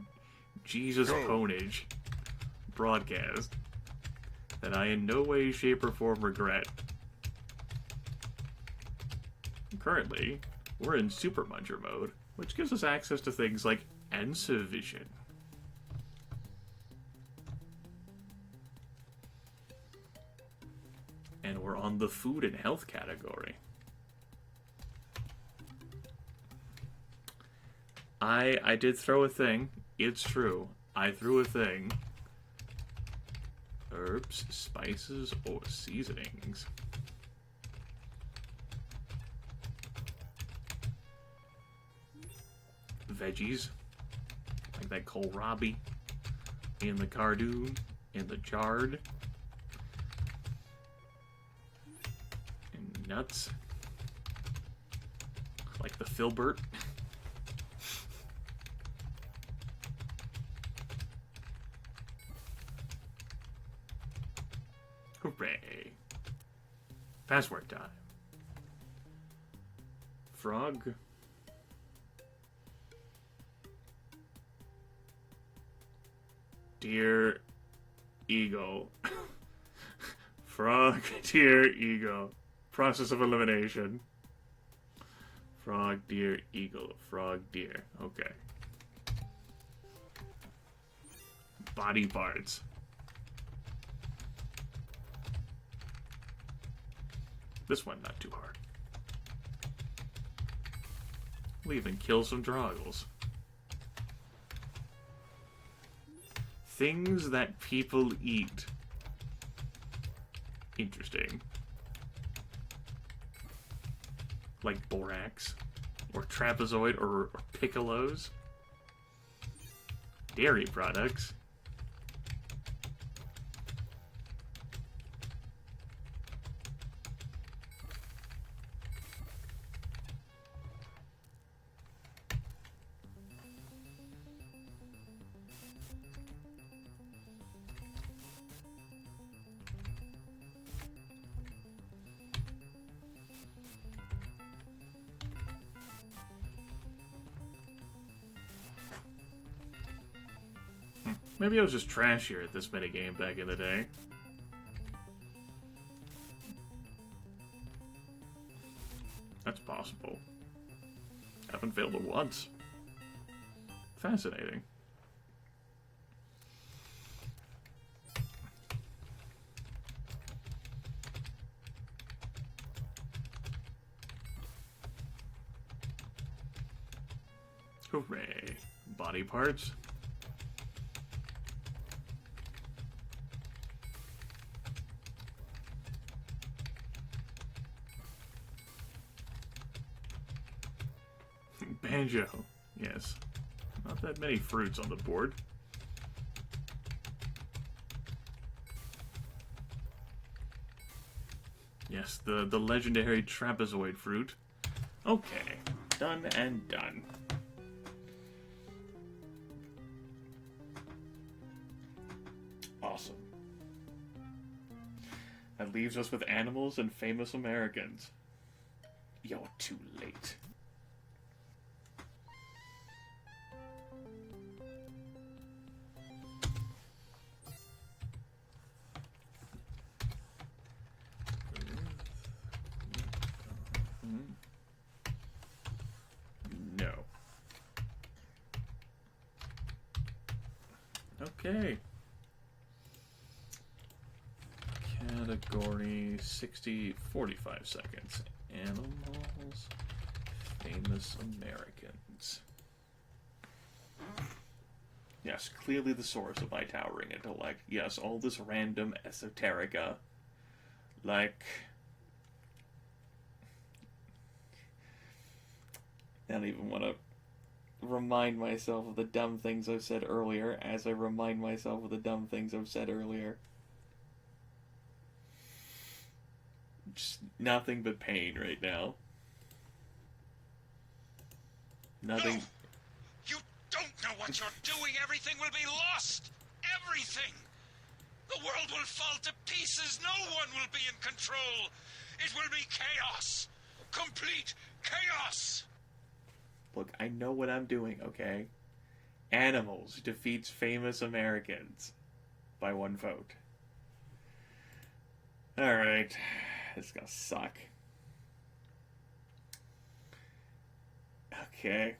Jesus Ponage broadcast that I in no way, shape, or form regret. Currently, we're in Super Muncher mode, which gives us access to things like answer vision. And we're on the food and health category. I did throw a thing. It's true. I threw a thing. Herbs, spices, or seasonings. Veggies. Like that kohlrabi. And the cardoon. And the chard. And nuts. Like the filbert. Hooray. Password time. Frog. Deer. Eagle. Frog, deer, eagle. Process of elimination. Frog, deer, eagle. Frog, deer. Okay. Body parts. This one not too hard. We'll even kill some Droggles. Things that people eat. Interesting. Like borax, or trapezoid, or piccolos. Dairy products. Maybe I was just trashier at this minigame back in the day. That's possible. Haven't failed it once. Fascinating. Hooray. Body parts. Banjo. Yes. Not that many fruits on the board. Yes, the legendary trapezoid fruit. Okay. Done and done. Awesome. That leaves us with animals and famous Americans. You're too late. No. Okay. Category 45 seconds. Animals, famous Americans. Yes, clearly the source of my towering intellect. Yes, all this random esoterica. Like... I don't even want to remind myself of the dumb things I've said earlier as I remind myself of the dumb things I've said earlier. Just nothing but pain right now. Nothing. No! You don't know what you're doing! Everything will be lost! Everything! The world will fall to pieces! No one will be in control! It will be chaos! Complete chaos! Look, I know what I'm doing, okay? Animals defeats famous Americans by 1 vote. Alright. This is gonna suck. Okay.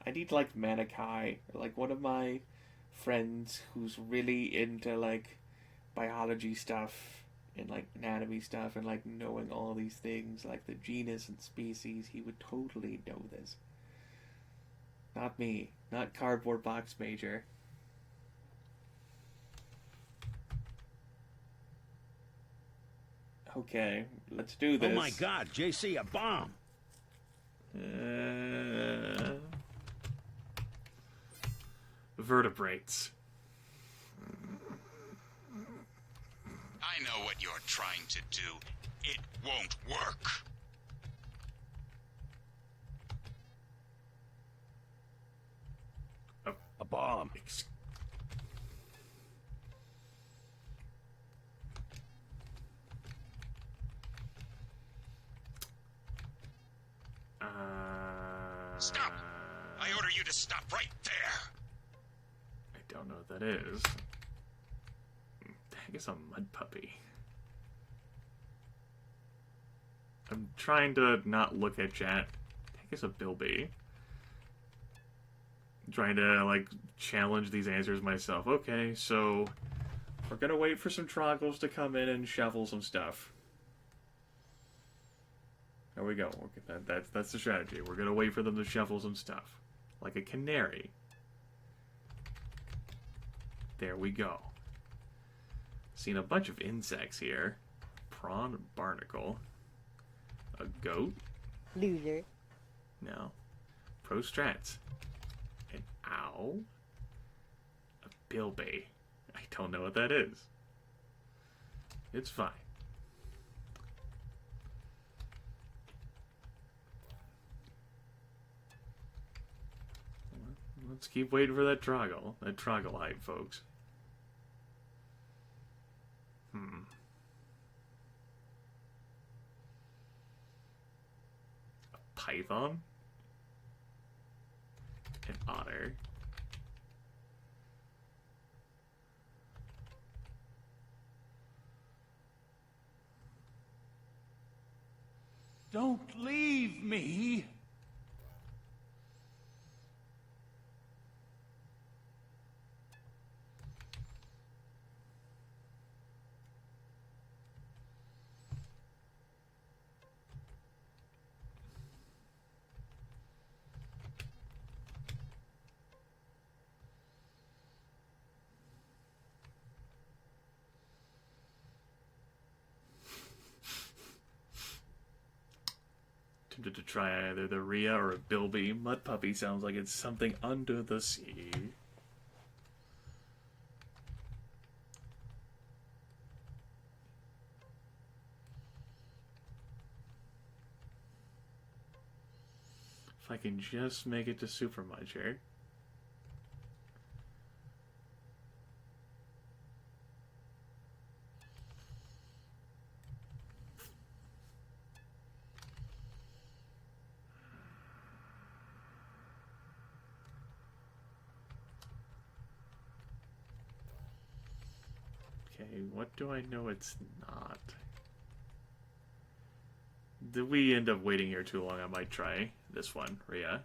I need, like, Manikai, or, like, one of my friends who's really into, like, biology stuff and, like, anatomy stuff and, like, knowing all these things, like the genus and species. He would totally know this. Not me. Not Cardboard Box Major. Okay, let's do this. Oh my God, JC, a bomb! Vertebrates. I know what you're trying to do. It won't work. A bomb. Stop! I order you to stop right there! I don't know what that is. The heck is a mud puppy? I'm trying to not look at chat. The heck is a bilby? I'm trying to, like, challenge these answers myself. Okay, so we're gonna wait for some troggles to come in and shovel some stuff. There we go. That's the strategy. We're gonna wait for them to shovel some stuff. Like a canary. There we go. Seen a bunch of insects here. Prawn, barnacle. A goat? Loser. No. Prostrats. An owl? A bilby. I don't know what that is. It's fine. Let's keep waiting for that troggle-hide, folks. A python? An otter? Don't leave me! Tempted to try either the Rhea or a bilby. Mud puppy sounds like it's something under the sea. If I can just make it to Super Muncher. Okay, what do I know it's not? Did we end up waiting here too long? I might try this one, Rhea.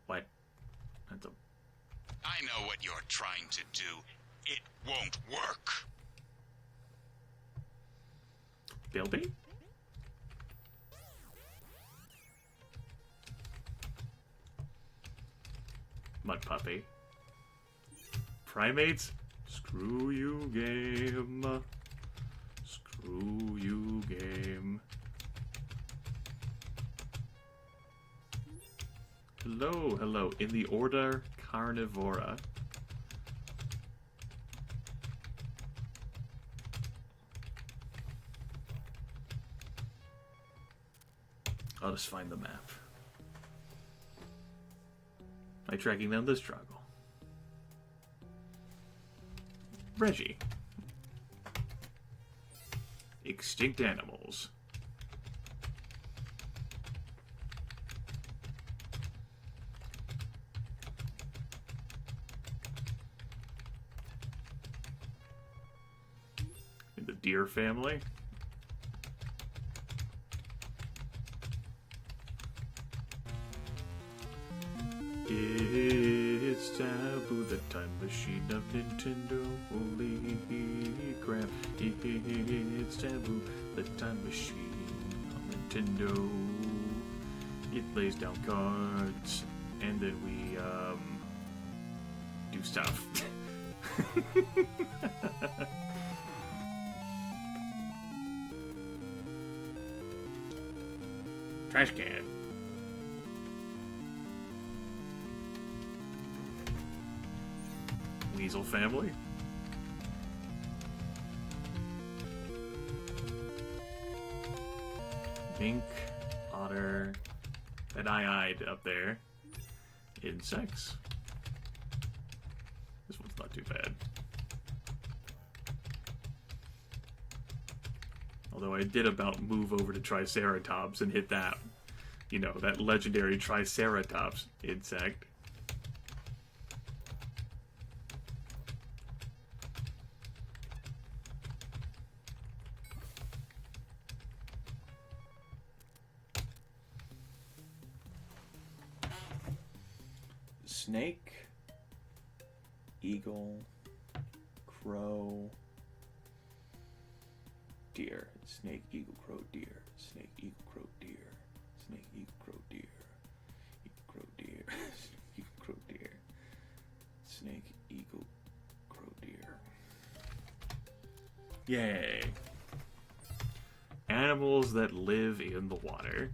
What? That's a... I know what you're trying to do. It won't work. Bilby? Mud puppy. Primates? Screw you, game. Screw you, game. Hello, hello. In the order Carnivora. I'll just find the map. By tracking down this struggle. Reggie. Extinct animals. In the deer family. It's Taboo, the time machine of Nintendo. Holy crap. It's Taboo, the time machine of Nintendo. It lays down cards, and then we, do stuff. Trash can. Weasel family. Mink, otter, that eye-eyed up there. Insects. This one's not too bad. Although I did about move over to Triceratops and hit that. You know, that legendary Triceratops insect. Snake, eagle, crow, deer. Snake, eagle, crow, deer. Snake, eagle, crow, deer. Snake, eagle, crow, deer. Eagle, crow, deer. Snake, eagle, crow, deer. Snake, eagle, crow, deer. Yay! Animals that live in the water.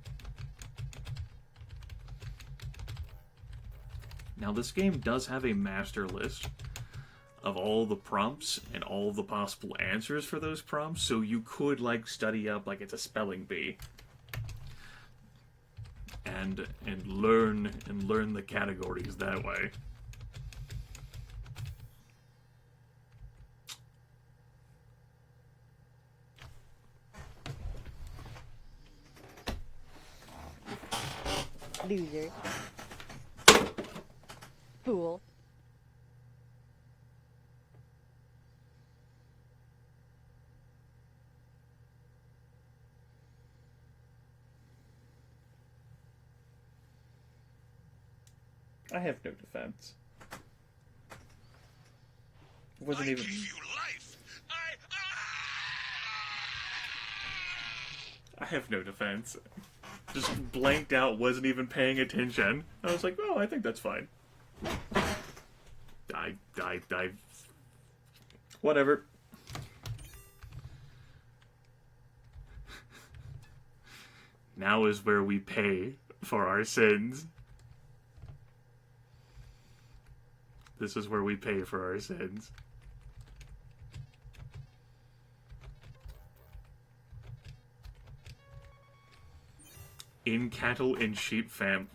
Now, this game does have a master list of all the prompts and all the possible answers for those prompts, so you could, like, study up like it's a spelling bee. And learn the categories that way. Loser. Fool. I have no defense. It wasn't I even. gave you life. I have no defense. Just blanked out, wasn't even paying attention. I was like, oh, I think that's fine. I whatever. Now is where we pay for our sins. This is where we pay for our sins. In cattle and sheep fam.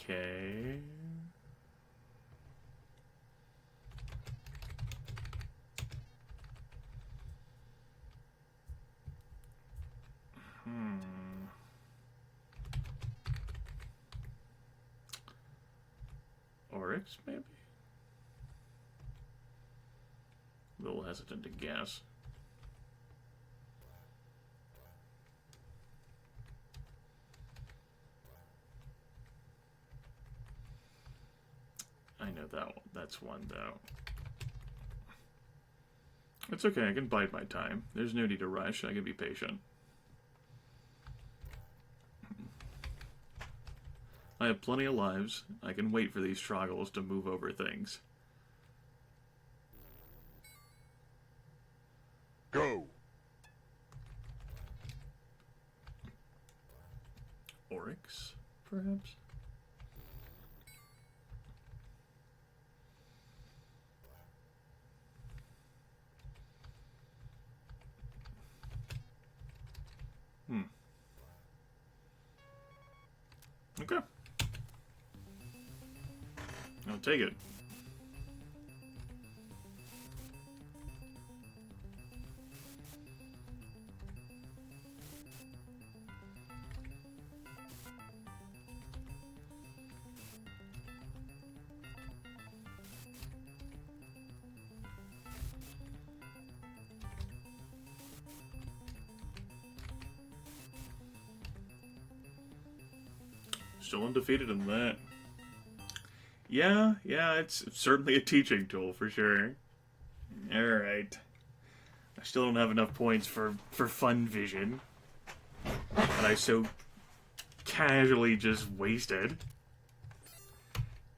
Okay. Oryx, maybe? A little hesitant to guess. I know that one. That's one, though. It's okay, I can bide my time. There's no need to rush, I can be patient. I have plenty of lives. I can wait for these struggles to move over things. Go. Oryx, perhaps? Okay. I'll take it. Still undefeated in that. Yeah, it's certainly a teaching tool for sure. Alright. I still don't have enough points for fun vision. That I so casually just wasted.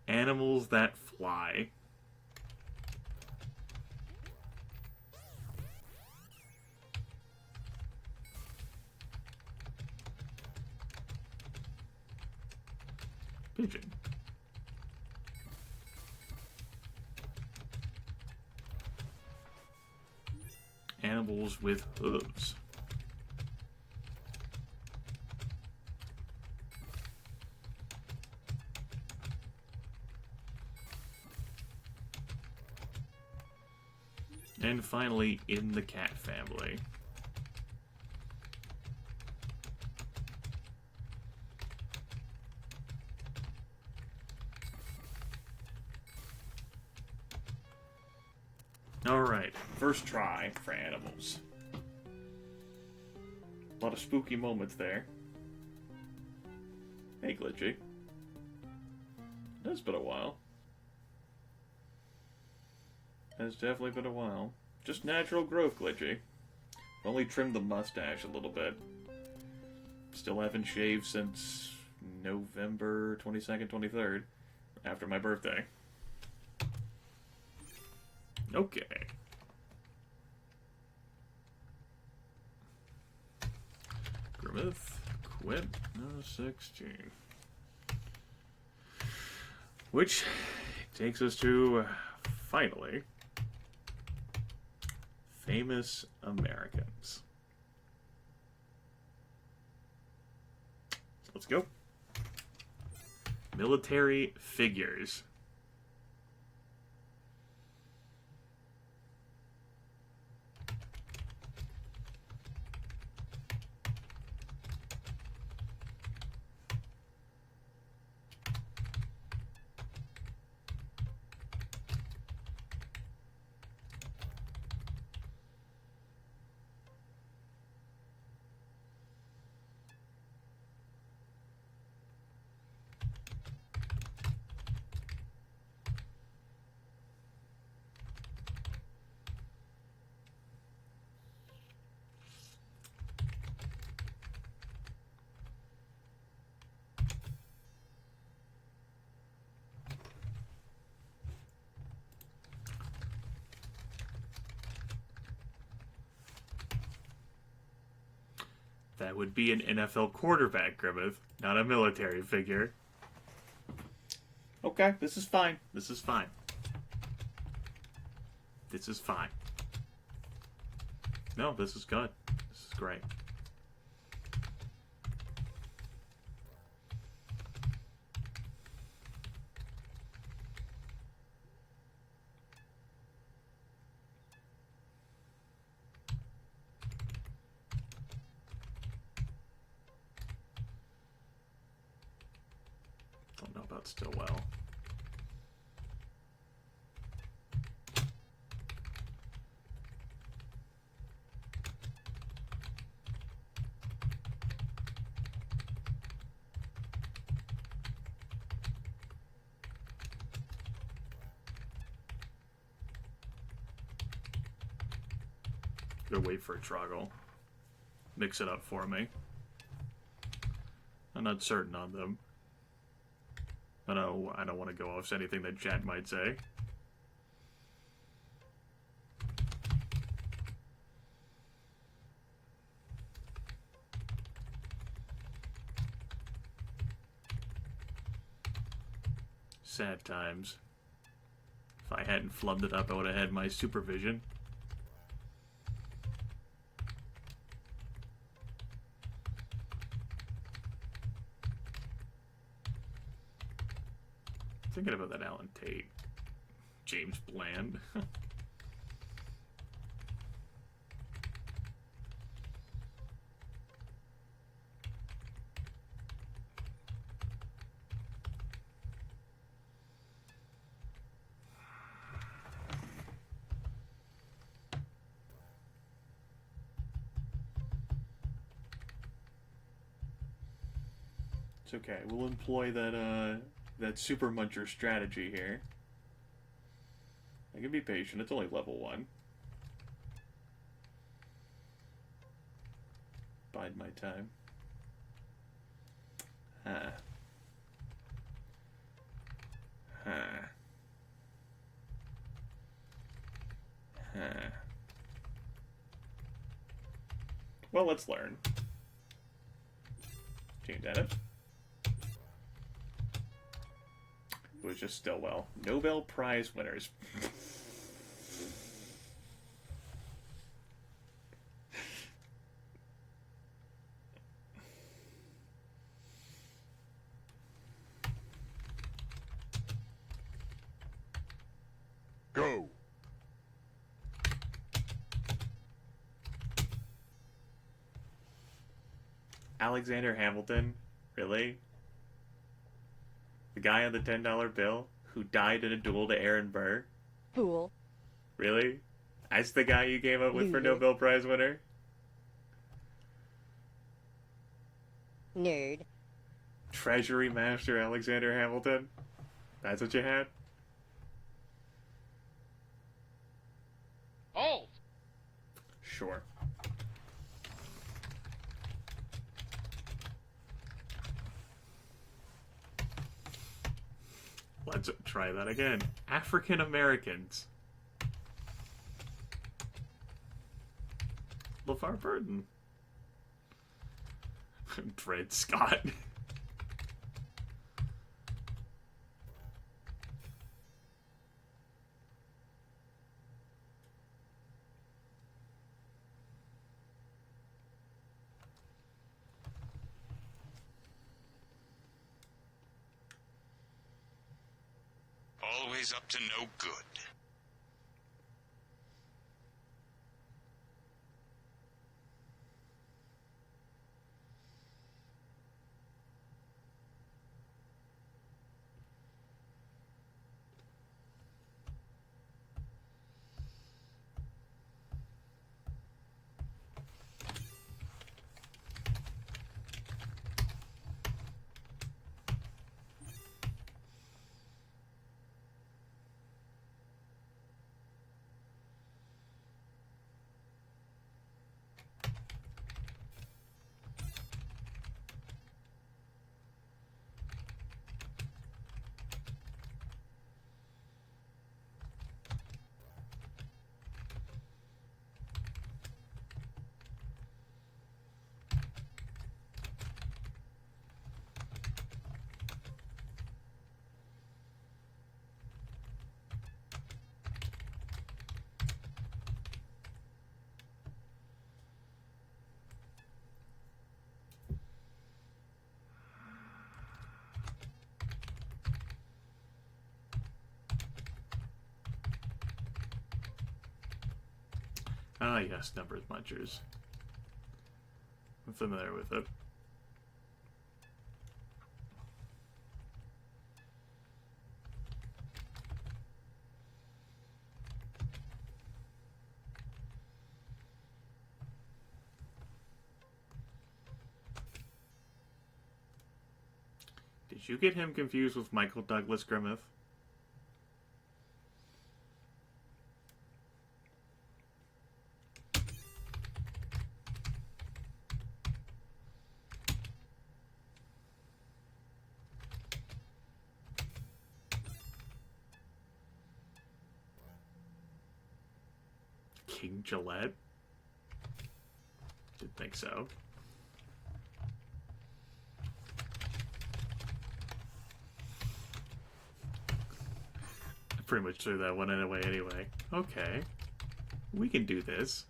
Animals that fly. Pigeon. Animals with hooves. And finally, in the cat family. Alright, first try for animals. A lot of spooky moments there. Hey, Glitchy. It's been a while. It's definitely been a while. Just natural growth, Glitchy. Only trimmed the mustache a little bit. Still haven't shaved since November 22nd, 23rd, after my birthday. Okay. Grimith, quit, no 16. Which takes us to, finally, famous Americans. Let's go. Military figures. That would be an NFL quarterback, Grimith, not a military figure. Okay, this is fine. This is fine. This is fine. No, this is good. This is great. Don't know about Stillwell. Gotta wait for a Troggle. Mix it up for me. I'm not certain on them. I don't want to go off anything that chat might say. Sad times. If I hadn't flubbed it up, I would have had my supervision. Thinking about that Alan Tate. James Bland. It's okay. We'll employ that Super Muncher strategy here. I can be patient. It's only level 1. Bide my time. Huh. Well, let's learn. Change edit. It was just Stillwell. Nobel Prize winners. Go. Alexander Hamilton? Really? The guy on the $10 bill who died in a duel to Aaron Burr? Fool. Really? That's the guy you came up with for Loser. Nobel Prize winner? Nerd. Treasury Master Alexander Hamilton? That's what you had? Hold! Sure. Let's try that again. African Americans. LeVar Burton. Dred Scott. Always up to no good. Ah, yes, numbers munchers. I'm familiar with it. Did you get him confused with Michael Douglas Grimith? King Gillette? Didn't think so. I pretty much threw that one away anyway. Okay. We can do this.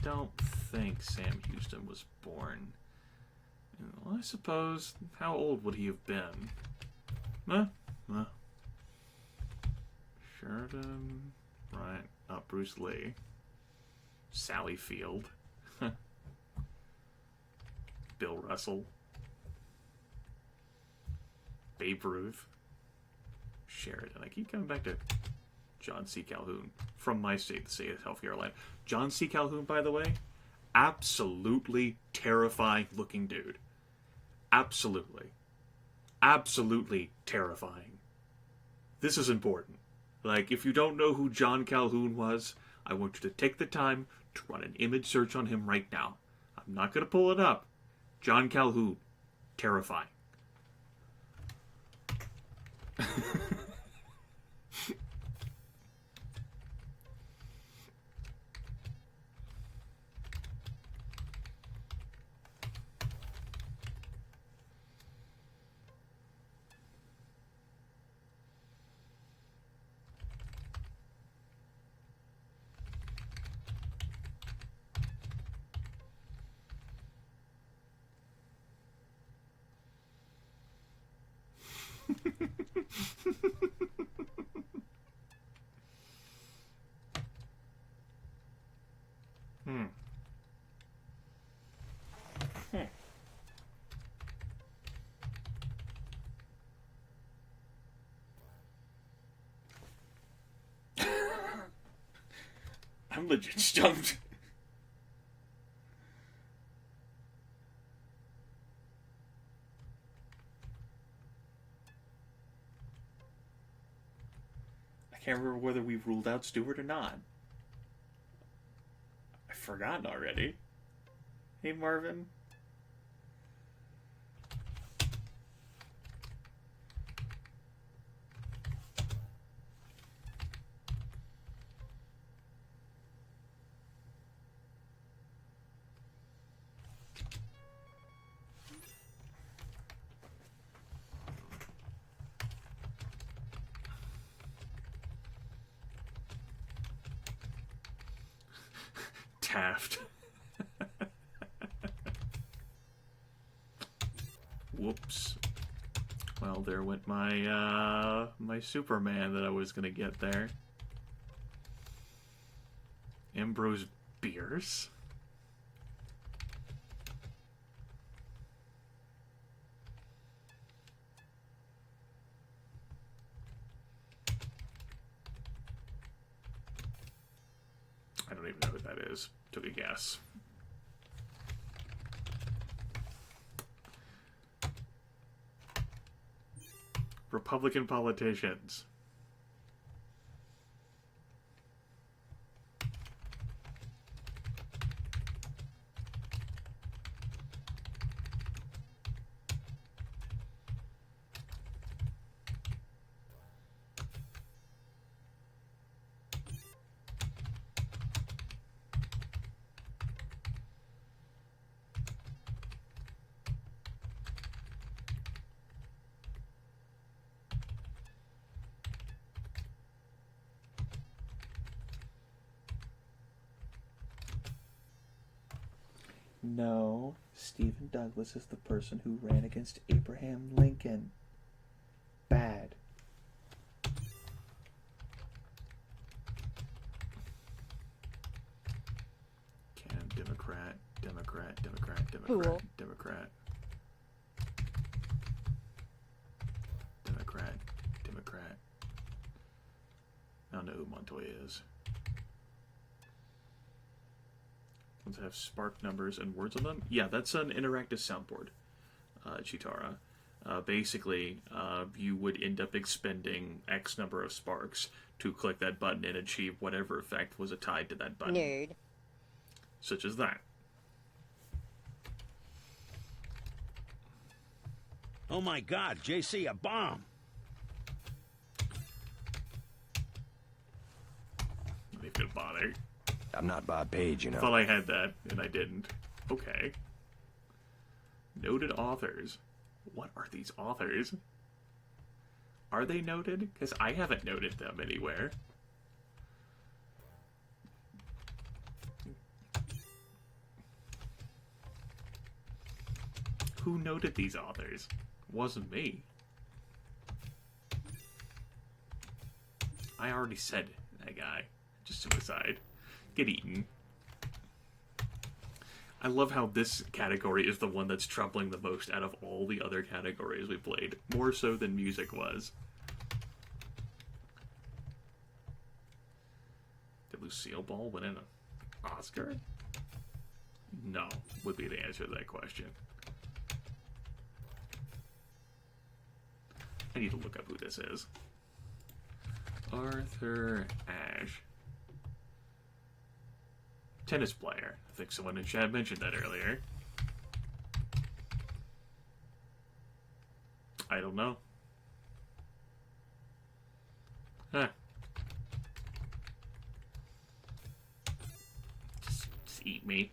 Don't think Sam Houston was born. Well, I suppose, how old would he have been? Sheridan, right, not Bruce Lee. Sally Field. Bill Russell. Babe Ruth. Sheridan. I keep coming back to John C. Calhoun from my state, the state of South Carolina. John C. Calhoun, by the way, absolutely terrifying looking dude. Absolutely. Absolutely terrifying. This is important. Like, if you don't know who John Calhoun was, I want you to take the time to run an image search on him right now. I'm not going to pull it up. John Calhoun. Terrifying. I'm legit stumped. I can't remember whether we've ruled out Stewart or not. I've forgotten already. Hey, Marvin. Taft. Whoops. Well, there went my my Superman that I was gonna get there. Ambrose Bierce. I don't even know who that is. Took a guess. Republican politicians. No, Stephen Douglas is the person who ran against Abraham Lincoln. Bad. Democrat, Democrat, Democrat, Democrat, Fool. Democrat. Democrat, Democrat. I don't know who Montoya is. Ones that have spark numbers and words on them. Yeah, that's an interactive soundboard, Chitara. Basically, you would end up expending X number of sparks to click that button and achieve whatever effect was tied to that button. Nerd. Such as that. Oh my God, JC, a bomb! Not even gonna bother. I'm not Bob Page, you know. Thought I had that, and I didn't. Okay. Noted authors. What are these authors? Are they noted? Because I haven't noted them anywhere. Who noted these authors? Wasn't me. I already said that guy. Just to the side. Get eaten. I love how this category is the one that's troubling the most out of all the other categories we played. More so than music was. Did Lucille Ball win an Oscar? No, would be the answer to that question. I need to look up who this is. Arthur Ashe. Tennis player. I think someone in chat mentioned that earlier. I don't know. Huh. Just eat me.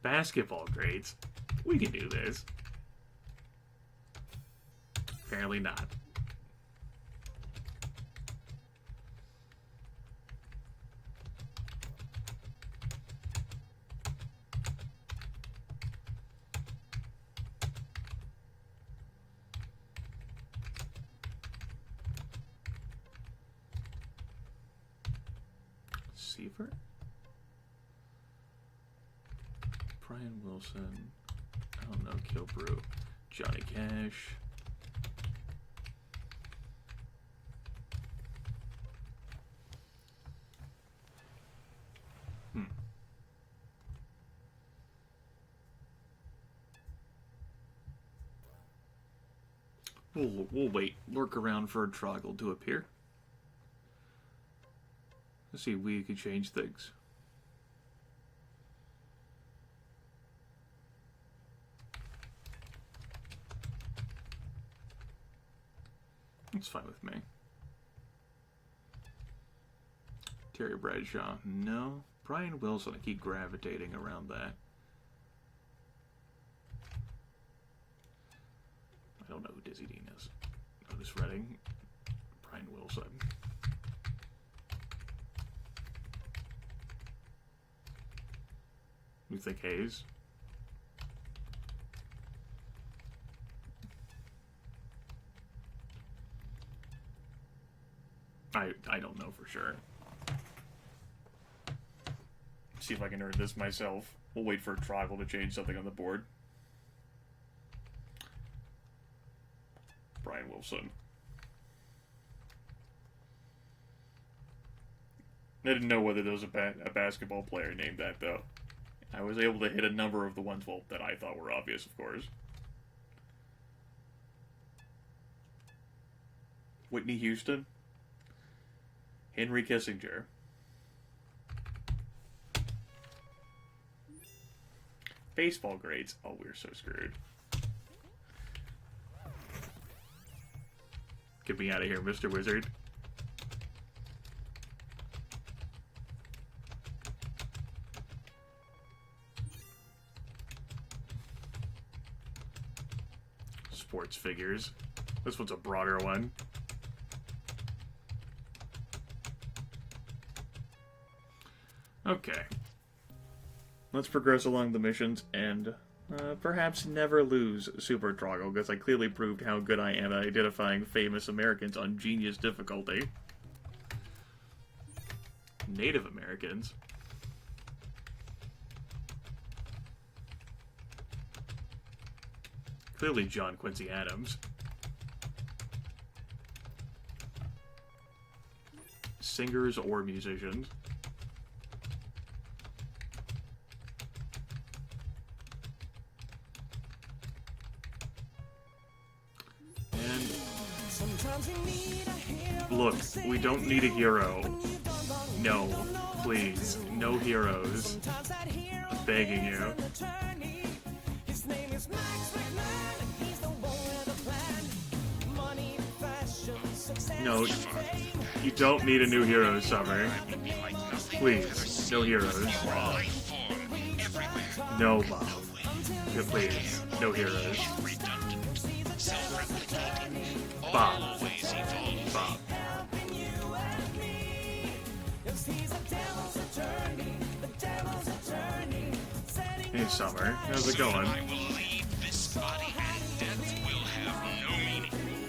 Basketball grades. We can do this. Apparently not. Seaver? Brian Wilson. I don't know. Kilbrew. Johnny Cash. We'll wait. Lurk around for a Troggle to appear. Let's see if we could change things. That's fine with me. Terry Bradshaw, no. Brian Wilson, I keep gravitating around that. I don't know who Dizzy Dean is. Otis Redding. Brian Wilson. You think Hayes? I don't know for sure. See if I can earn this myself. We'll wait for a tribal to change something on the board. Brian Wilson. I didn't know whether there was a basketball player named that, though. I was able to hit a number of the ones, well, that I thought were obvious, of course. Whitney Houston. Henry Kissinger. Baseball grades. Oh, we're so screwed. Get me out of here, Mr. Wizard. Sports figures. This one's a broader one. Okay. Let's progress along the missions and perhaps never lose Super Troggle, because I clearly proved how good I am at identifying famous Americans on Genius difficulty. Native Americans. Clearly John Quincy Adams. singers or musicians. And look, we don't need a hero. No, please, no heroes. I'm begging you. No, you don't need a new hero, Summer. Please, no heroes. No, Bob. Yeah, please, no heroes. Bob. Bob. Hey, Summer. How's it going?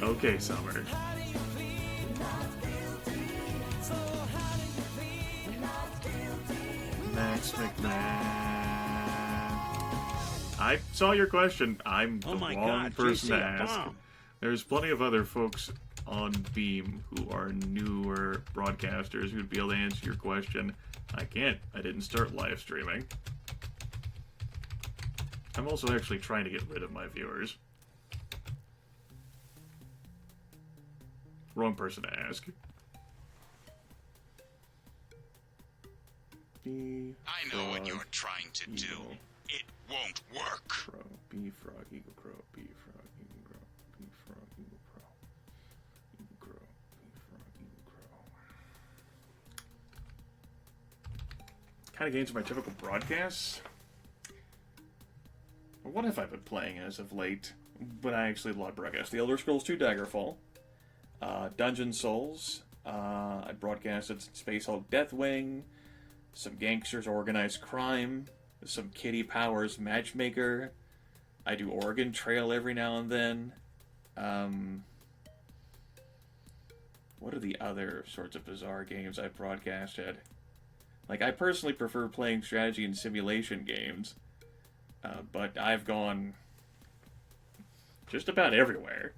Okay, Summer. Max McMahon. I saw your question. I'm the wrong person to ask. There's plenty of other folks on Beam who are newer broadcasters who'd be able to answer your question. I can't. I didn't start live streaming. I'm also actually trying to get rid of my viewers. Wrong person to ask. I know what you're trying to do. It won't work. Crow, bee, frog, eagle, crow, bee, frog, eagle, crow, bee, frog, eagle, crow, eagle, crow, bee, frog, eagle, crow. Kind of games of my typical broadcasts. What have I been playing as of late? But I actually love broadcasts. The Elder Scrolls 2 Daggerfall, Dungeon Souls. I broadcasted Space Hulk Deathwing, some Gangsters Organized Crime, some Kitty Powers Matchmaker. I do Oregon Trail every now and then. What are the other sorts of bizarre games I broadcasted? Like, I personally prefer playing strategy and simulation games, but I've gone just about everywhere.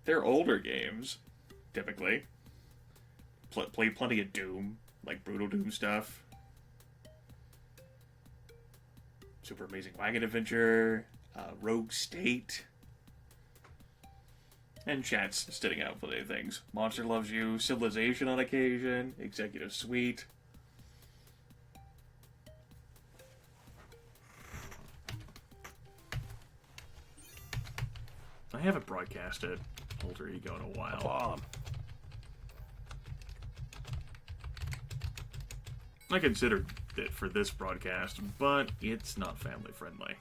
They're older games, typically. Played plenty of Doom, like Brutal Doom stuff. Super Amazing Wagon Adventure, Rogue State, and chat's sitting out for the things. Monster Loves You, Civilization on occasion, Executive Suite. I haven't broadcasted Alter Ego in a while. Bomb. I considered it for this broadcast, but it's not family friendly.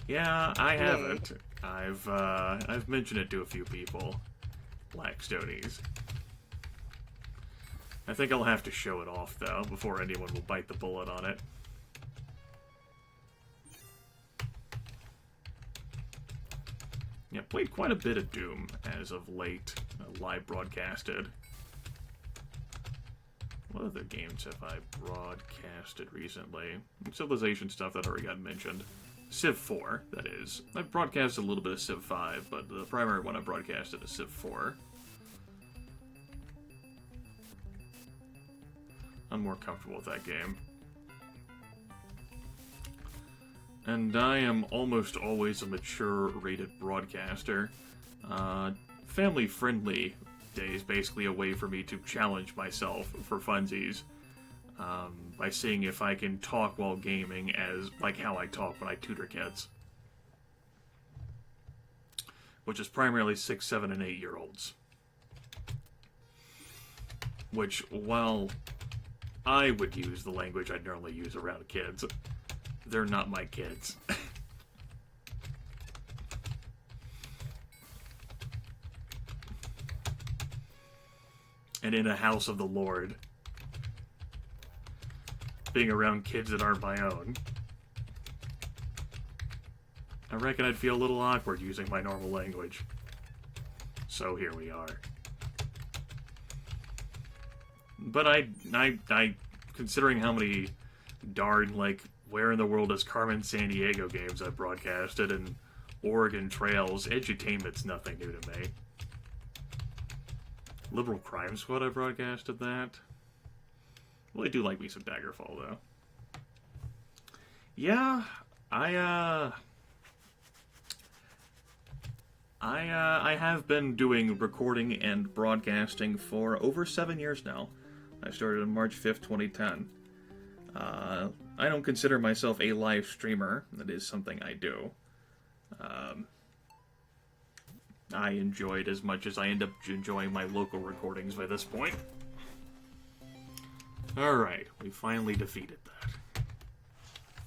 Yeah, I haven't. I've mentioned it to a few people. Black Stonies. I think I'll have to show it off, though, before anyone will bite the bullet on it. Yeah, played quite a bit of Doom as of late. Live broadcasted. What other games have I broadcasted recently? Civilization stuff that already got mentioned. Civ 4, that is. I've broadcasted a little bit of Civ 5, but the primary one I broadcasted is Civ 4. I'm more comfortable with that game. And I am almost always a mature-rated broadcaster. Family-friendly days, basically a way for me to challenge myself for funsies. By seeing if I can talk while gaming as like how I talk when I tutor kids. Which is primarily 6, 7, and 8-year-olds. Which, while I would use the language I'd normally use around kids, they're not my kids. And in a house of the Lord, being around kids that aren't my own, I reckon I'd feel a little awkward using my normal language. So here we are. But I considering how many darn, like, where in the world is Carmen Sandiego games I've broadcasted and Oregon Trails, edutainment's nothing new to me. Liberal Crime Squad, I broadcasted that. Well, I do like me some Daggerfall, though. Yeah, I have been doing recording and broadcasting for over 7 years now. I started on March 5th, 2010. I don't consider myself a live streamer. That is something I do. I enjoy it as much as I end up enjoying my local recordings by this point. Alright, we finally defeated that.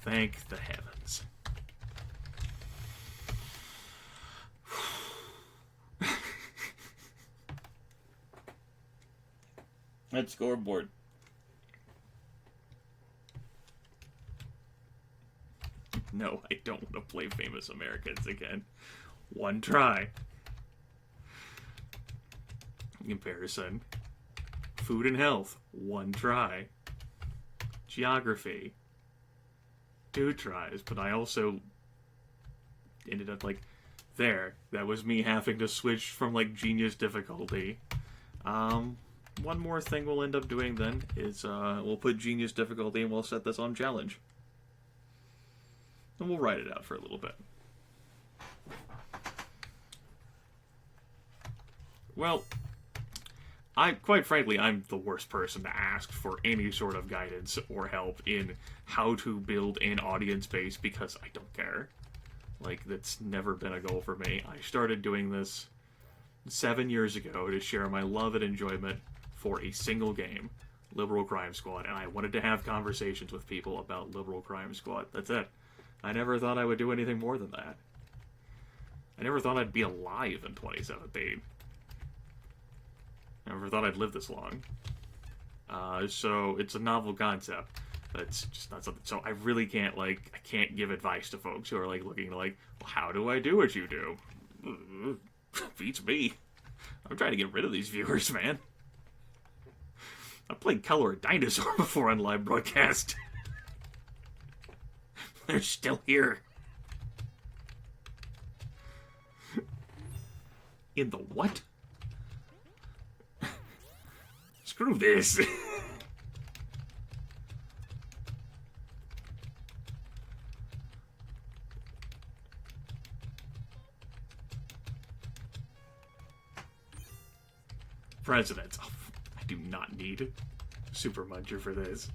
Thank the heavens. That scoreboard. No, I don't want to play Famous Americans again. One try. Comparison. Food and health. One try. Geography. 2 tries, but I also ended up like, there. That was me having to switch from like genius difficulty. One more thing we'll end up doing then is we'll put genius difficulty and we'll set this on challenge. And we'll write it out for a little bit. Well, quite frankly, I'm the worst person to ask for any sort of guidance or help in how to build an audience base because I don't care. Like, that's never been a goal for me. I started doing this 7 years ago to share my love and enjoyment for a single game, Liberal Crime Squad, and I wanted to have conversations with people about Liberal Crime Squad. That's it. I never thought I would do anything more than that. I never thought I'd be alive in 2017. I never thought I'd live this long. So it's a novel concept, but it's just not something. So I really can't, like, I can't give advice to folks who are, like, looking to, like, well, how do I do what you do? Beats me. I'm trying to get rid of these viewers, man. I played Color a Dinosaur before on live broadcast. They're still here. In the what? Screw this. Presidents. Oh, I do not need Super Muncher for this.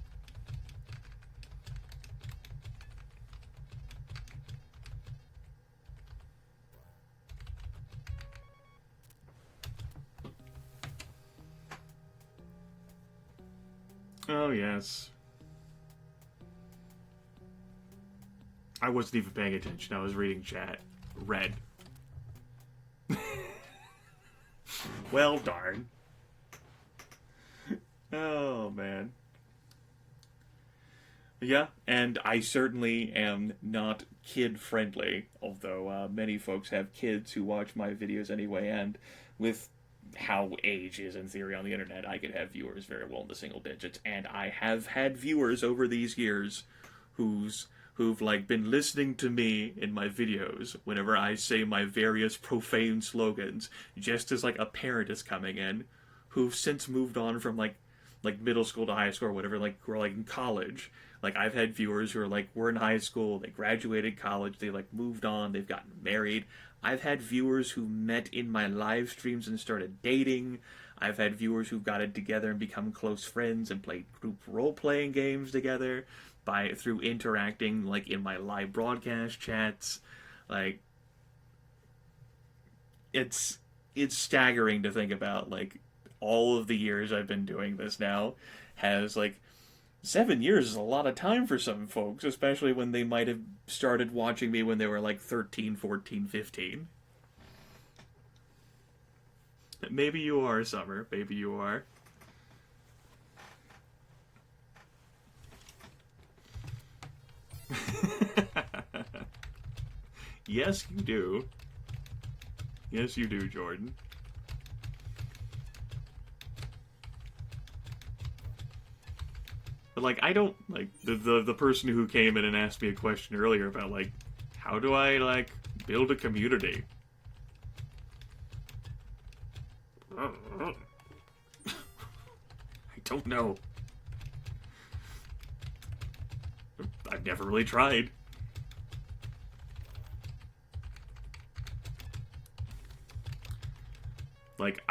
Oh, yes. I wasn't even paying attention. I was reading chat. Red. Well, darn. Oh, man. Yeah, and I certainly am not kid-friendly, although many folks have kids who watch my videos anyway, and with how age is in theory on the internet, I could have viewers very well in the single digits, and I have had viewers over these years who've like been listening to me in my videos whenever I say my various profane slogans, just as like a parent is coming in, who've since moved on from like middle school to high school or whatever, like who are like in college. Like I've had viewers who are like, we're in high school, they graduated college, they like moved on, they've gotten married. I've had viewers who met in my live streams and started dating. I've had viewers who've gotten together and become close friends and played group role-playing games together through interacting like in my live broadcast chats. Like, it's staggering to think about, like, all of the years I've been doing this now has, like, 7 years is a lot of time for some folks, especially when they might have started watching me when they were like 13, 14, 15. Maybe you are, Summer. Maybe you are. Yes, you do. Yes, you do, Jordan. But, like, I don't, like, the person who came in and asked me a question earlier about, like, how do I, like, build a community? don't know. I've never really tried. Like,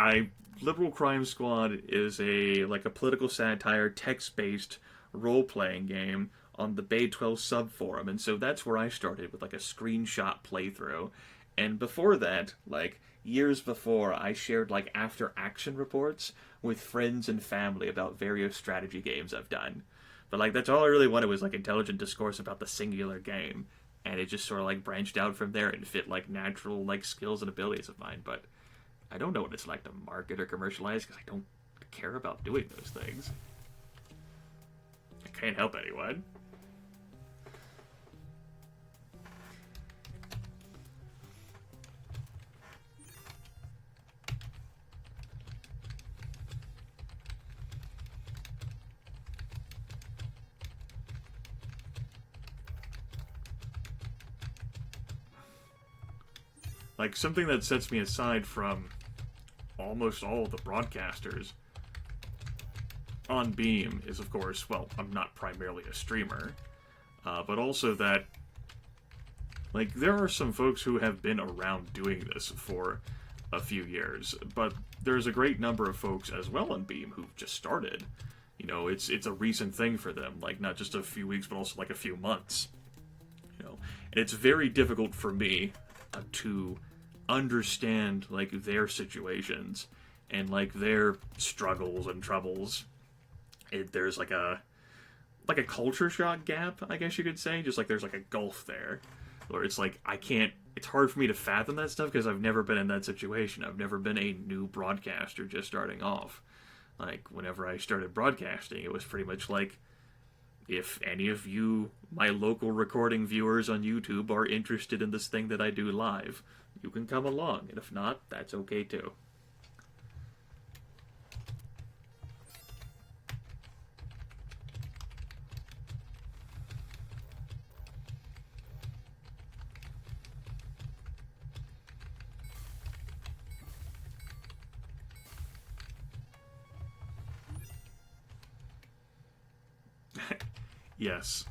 Liberal Crime Squad is a political satire, text-based role-playing game on the Bay 12 subforum, and so that's where I started with, like, a screenshot playthrough. And before that, like, years before, I shared, like, after-action reports with friends and family about various strategy games I've done. But, like, that's all I really wanted was, like, intelligent discourse about the singular game. And it just sort of, like, branched out from there and fit, like, natural, like, skills and abilities of mine. But I don't know what it's like to market or commercialize because I don't care about doing those things. I can't help anyone. Like, something that sets me aside from almost all the broadcasters on Beam is, of course, well, I'm not primarily a streamer, but also that, like, there are some folks who have been around doing this for a few years, but there's a great number of folks as well on Beam who've just started. You know, it's a recent thing for them, like, not just a few weeks, but also, like, a few months. You know, and it's very difficult for me to understand, like, their situations and, like, their struggles and troubles. There's like a culture shock gap, I guess you could say. Just like there's like a gulf there where it's like it's hard for me to fathom that stuff because I've never been in that situation. I've never been a new broadcaster just starting off. Like, whenever I started broadcasting, it was pretty much like, if any of you, my local recording viewers on YouTube, are interested in this thing that I do live, you can come along, and if not, that's okay too. Yes.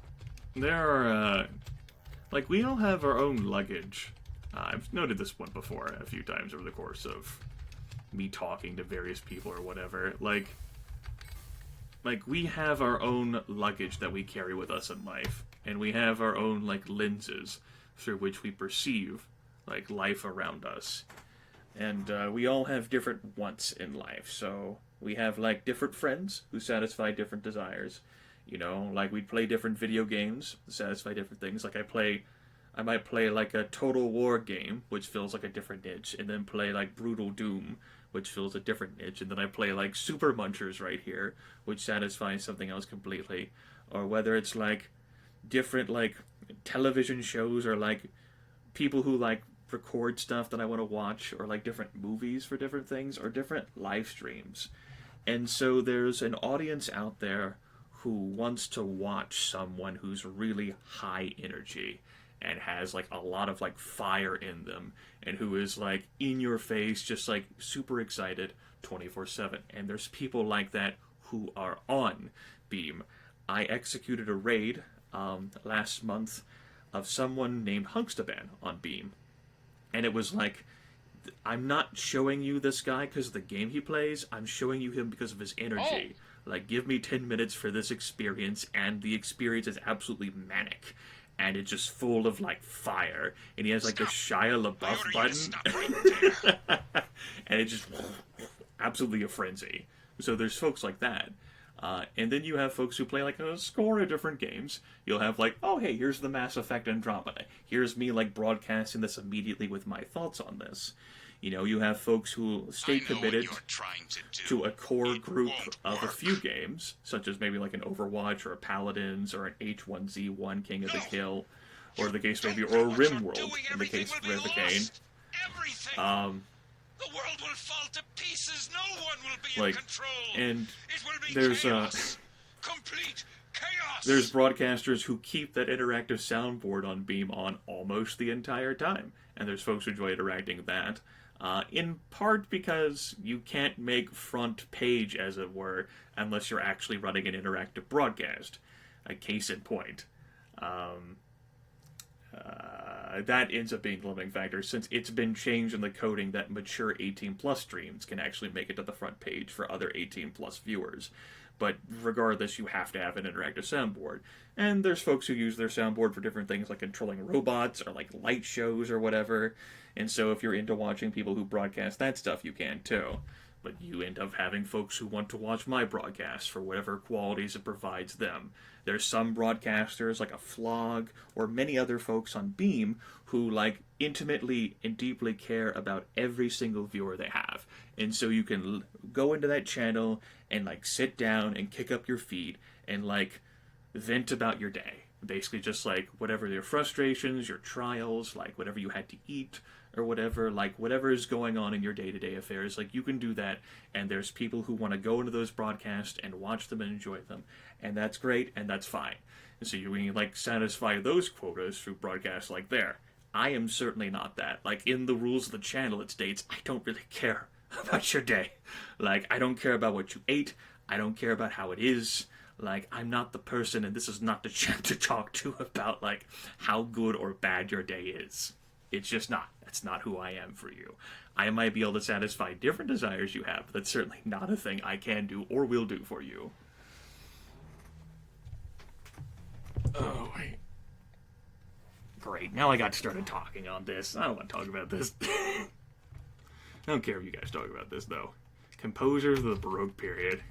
There are, like, we all have our own luggage. I've noted this one before a few times over the course of me talking to various people or whatever. Like, we have our own luggage that we carry with us in life. And we have our own, like, lenses through which we perceive, like, life around us. And we all have different wants in life. So we have, like, different friends who satisfy different desires. You know, like, we'd play different video games to satisfy different things. Like, I might play, like, a Total War game, which fills, like, a different niche, and then play, like, Brutal Doom, which fills a different niche, and then I play, like, Super Munchers right here, which satisfies something else completely. Or whether it's, like, different, like, television shows, or, like, people who, like, record stuff that I want to watch, or, like, different movies for different things, or different live streams. And so there's an audience out there who wants to watch someone who's really high energy and has, like, a lot of, like, fire in them, and who is, like, in your face, just, like, super excited 24/7. And there's people like that who are on Beam. I executed a raid last month of someone named Hunkstaban on Beam. And it was like, I'm not showing you this guy because of the game he plays, I'm showing you him because of his energy. Like, give me 10 minutes for this experience, and the experience is absolutely manic. And it's just full of, like, fire. And he has, like, the Shia LaBeouf button. And it's just absolutely a frenzy. So there's folks like that. And then you have folks who play, like, a score of different games. You'll have, like, oh, hey, here's the Mass Effect Andromeda. Here's me, like, broadcasting this immediately with my thoughts on this. You know, you have folks who stay committed to a core group of a few games, such as maybe like an Overwatch or a Paladins or an H1Z1 King of the Kill, or the case maybe, or a RimWorld in the case of Rivicane. The world will fall to pieces. No one will be in control. And it will be there's chaos. Complete chaos. There's broadcasters who keep that interactive soundboard on Beam on almost the entire time, and there's folks who enjoy interacting with that. In part because you can't make front page, as it were, unless you're actually running an interactive broadcast. A case in point. That ends up being the limiting factor, since it's been changed in the coding that mature 18+ streams can actually make it to the front page for other 18+ viewers. But regardless, you have to have an interactive soundboard. And there's folks who use their soundboard for different things, like controlling robots, or like light shows, or whatever. And so if you're into watching people who broadcast that stuff, you can too. But you end up having folks who want to watch my broadcasts for whatever qualities it provides them. There's some broadcasters, like a Flog, or many other folks on Beam, who, like, intimately and deeply care about every single viewer they have. And so you can go into that channel and, like, sit down and kick up your feet and, like, vent about your day. Basically just, like, whatever your frustrations, your trials, like, whatever you had to eat, or whatever, like, whatever is going on in your day-to-day affairs, like, you can do that, and there's people who want to go into those broadcasts and watch them and enjoy them, and that's great, and that's fine. And so you can, like, satisfy those quotas through broadcasts like there. I am certainly not that. Like, in the rules of the channel, it states, I don't really care about your day. Like, I don't care about what you ate, I don't care about how it is. Like, I'm not the person, and this is not the channel to talk to about, like, how good or bad your day is. It's just not. That's not who I am for you. I might be able to satisfy different desires you have, but that's certainly not a thing I can do or will do for you. Oh, wait. Great. Now I got started talking on this. I don't want to talk about this. I don't care if you guys talk about this, though. Composers of the Baroque period.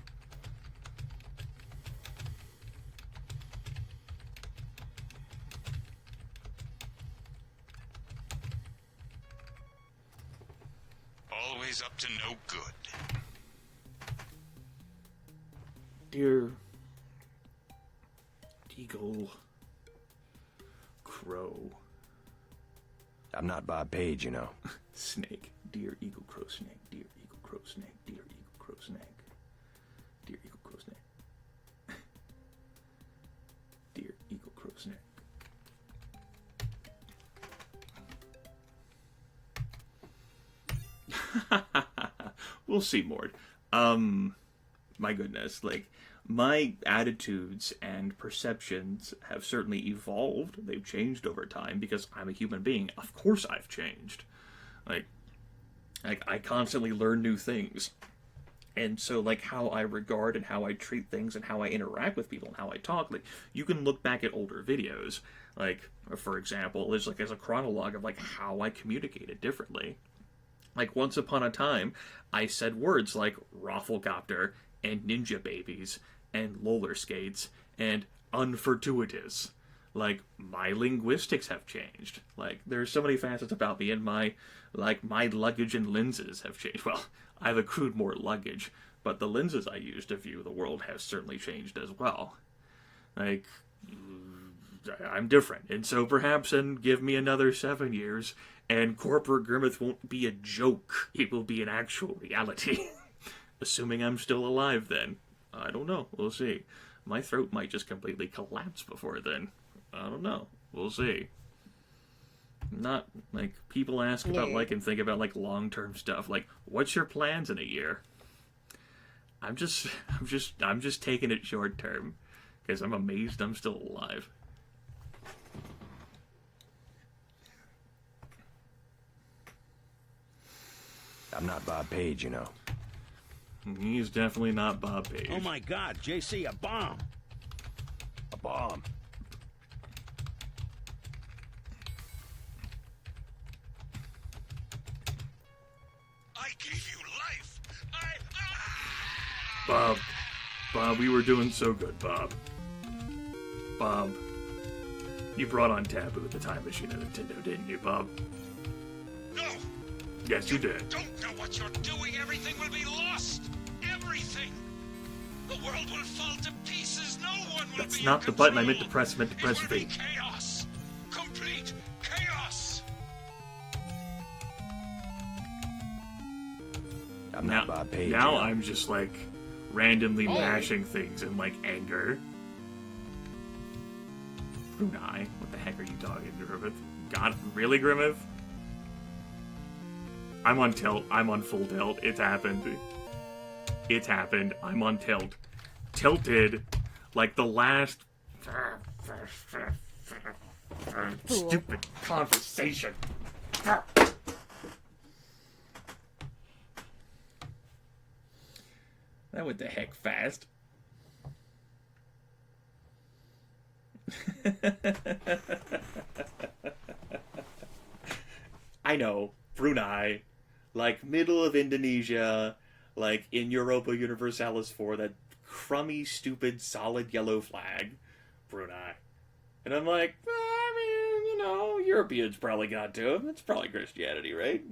Always up to no good. Dear Eagle Crow. I'm not Bob Page, you know. Snake. Dear Eagle Crow Snake. Dear Eagle Crow Snake. Dear Eagle Crow Snake. Dear Eagle Crow Snake. Dear Eagle Crow Snake. We'll see, Mord. My goodness, like, my attitudes and perceptions have certainly evolved. They've changed over time because I'm a human being. Of course I've changed. Like I constantly learn new things. And so, like, how I regard and how I treat things and how I interact with people and how I talk, like, you can look back at older videos. Like, for example, there's a chronologue of, like, how I communicated differently. Like, once upon a time, I said words like Rafflecopter and Ninja Babies and roller skates and unfortuitous. Like, my linguistics have changed. Like, there's so many facets about me, and my luggage and lenses have changed. Well, I've accrued more luggage, but the lenses I use to view the world have certainly changed as well. Like, I'm different, and so perhaps give me another 7 years, and corporate Grimith won't be a joke. It will be an actual reality. Assuming I'm still alive then. I don't know. We'll see. My throat might just completely collapse before then. I don't know. We'll see. Not, like, people ask about, like, and think about, like, long-term stuff. Like, what's your plans in a year? I'm just taking it short-term. Because I'm amazed I'm still alive. I'm not Bob Page, you know. He's definitely not Bob Page. Oh my God, JC, a bomb! A bomb. I gave you life. Bob, we were doing so good, Bob. Bob, you brought on Taboo at the Time Machine at Nintendo, didn't you, Bob? No! Yes, you did. Don't know what you're doing. Everything will be lost. Everything. The world will fall to pieces. No one will That's be not in the button I meant to control. press. I meant to press It will V. be chaos. Complete chaos. I'm not Bob Page. Now you know. I'm just, like, randomly mashing things in, like, anger. Brunei, what the heck are you talking to, Grimith? God, really, Grimith? I'm on tilt. I'm on full tilt. It's happened. It's happened. I'm on tilt. Tilted like the last stupid conversation. That went the heck fast. I know, Brunei, like middle of Indonesia, like in Europa Universalis 4, that crummy, stupid, solid yellow flag, Brunei. And I'm like, I mean, you know, Europeans probably got to him. It's probably Christianity, right?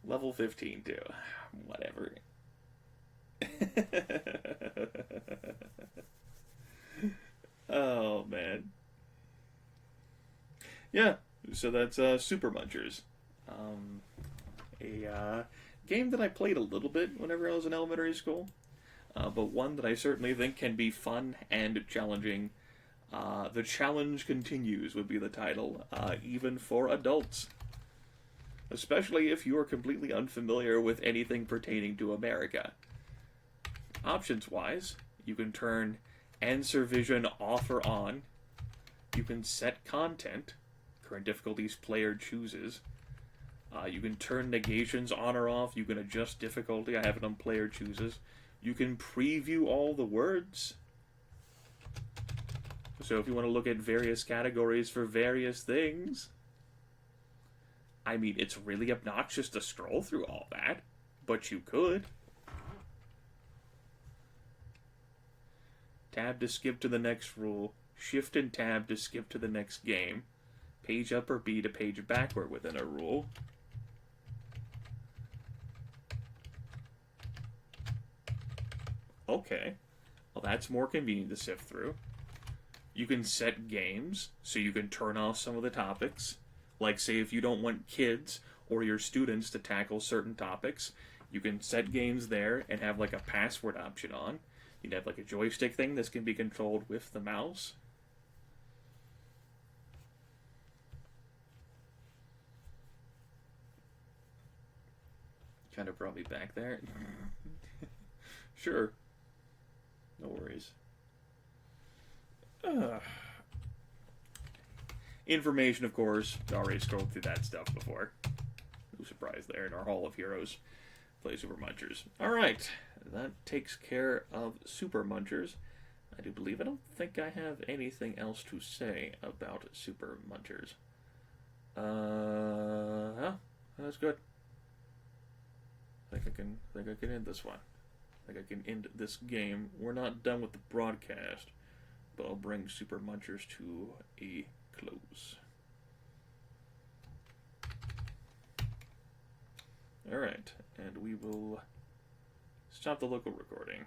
Level 15, too. Whatever. Oh, man. Yeah, so that's Super Munchers. A game that I played a little bit whenever I was in elementary school, but one that I certainly think can be fun and challenging. The Challenge Continues would be the title, even for adults. Especially if you are completely unfamiliar with anything pertaining to America. Options-wise, you can turn Answer Vision off or on. You can set content, current difficulties player chooses. You can turn negations on or off. You can adjust difficulty. I have it on player chooses. You can preview all the words. So if you want to look at various categories for various things, I mean, it's really obnoxious to scroll through all that, but you could. Tab to skip to the next rule. Shift and tab to skip to the next game. Page up or B to page backward within a rule. Okay. Well, that's more convenient to sift through. You can set games, so you can turn off some of the topics. Like, say, if you don't want kids or your students to tackle certain topics, you can set games there and have, like, a password option on. You'd have, like, a joystick thing that can be controlled with the mouse. Kind of brought me back there. Sure. No worries. Information, of course. Already scrolled through that stuff before. No surprise there in our Hall of Heroes. Play Super Munchers. Alright. That takes care of Super Munchers. I do believe I don't think I have anything else to say about Super Munchers. Yeah, that's good. I think I can end this one. I think I can end this game. We're not done with the broadcast, but I'll bring Super Munchers to a close. Alright, and we will stop the local recording.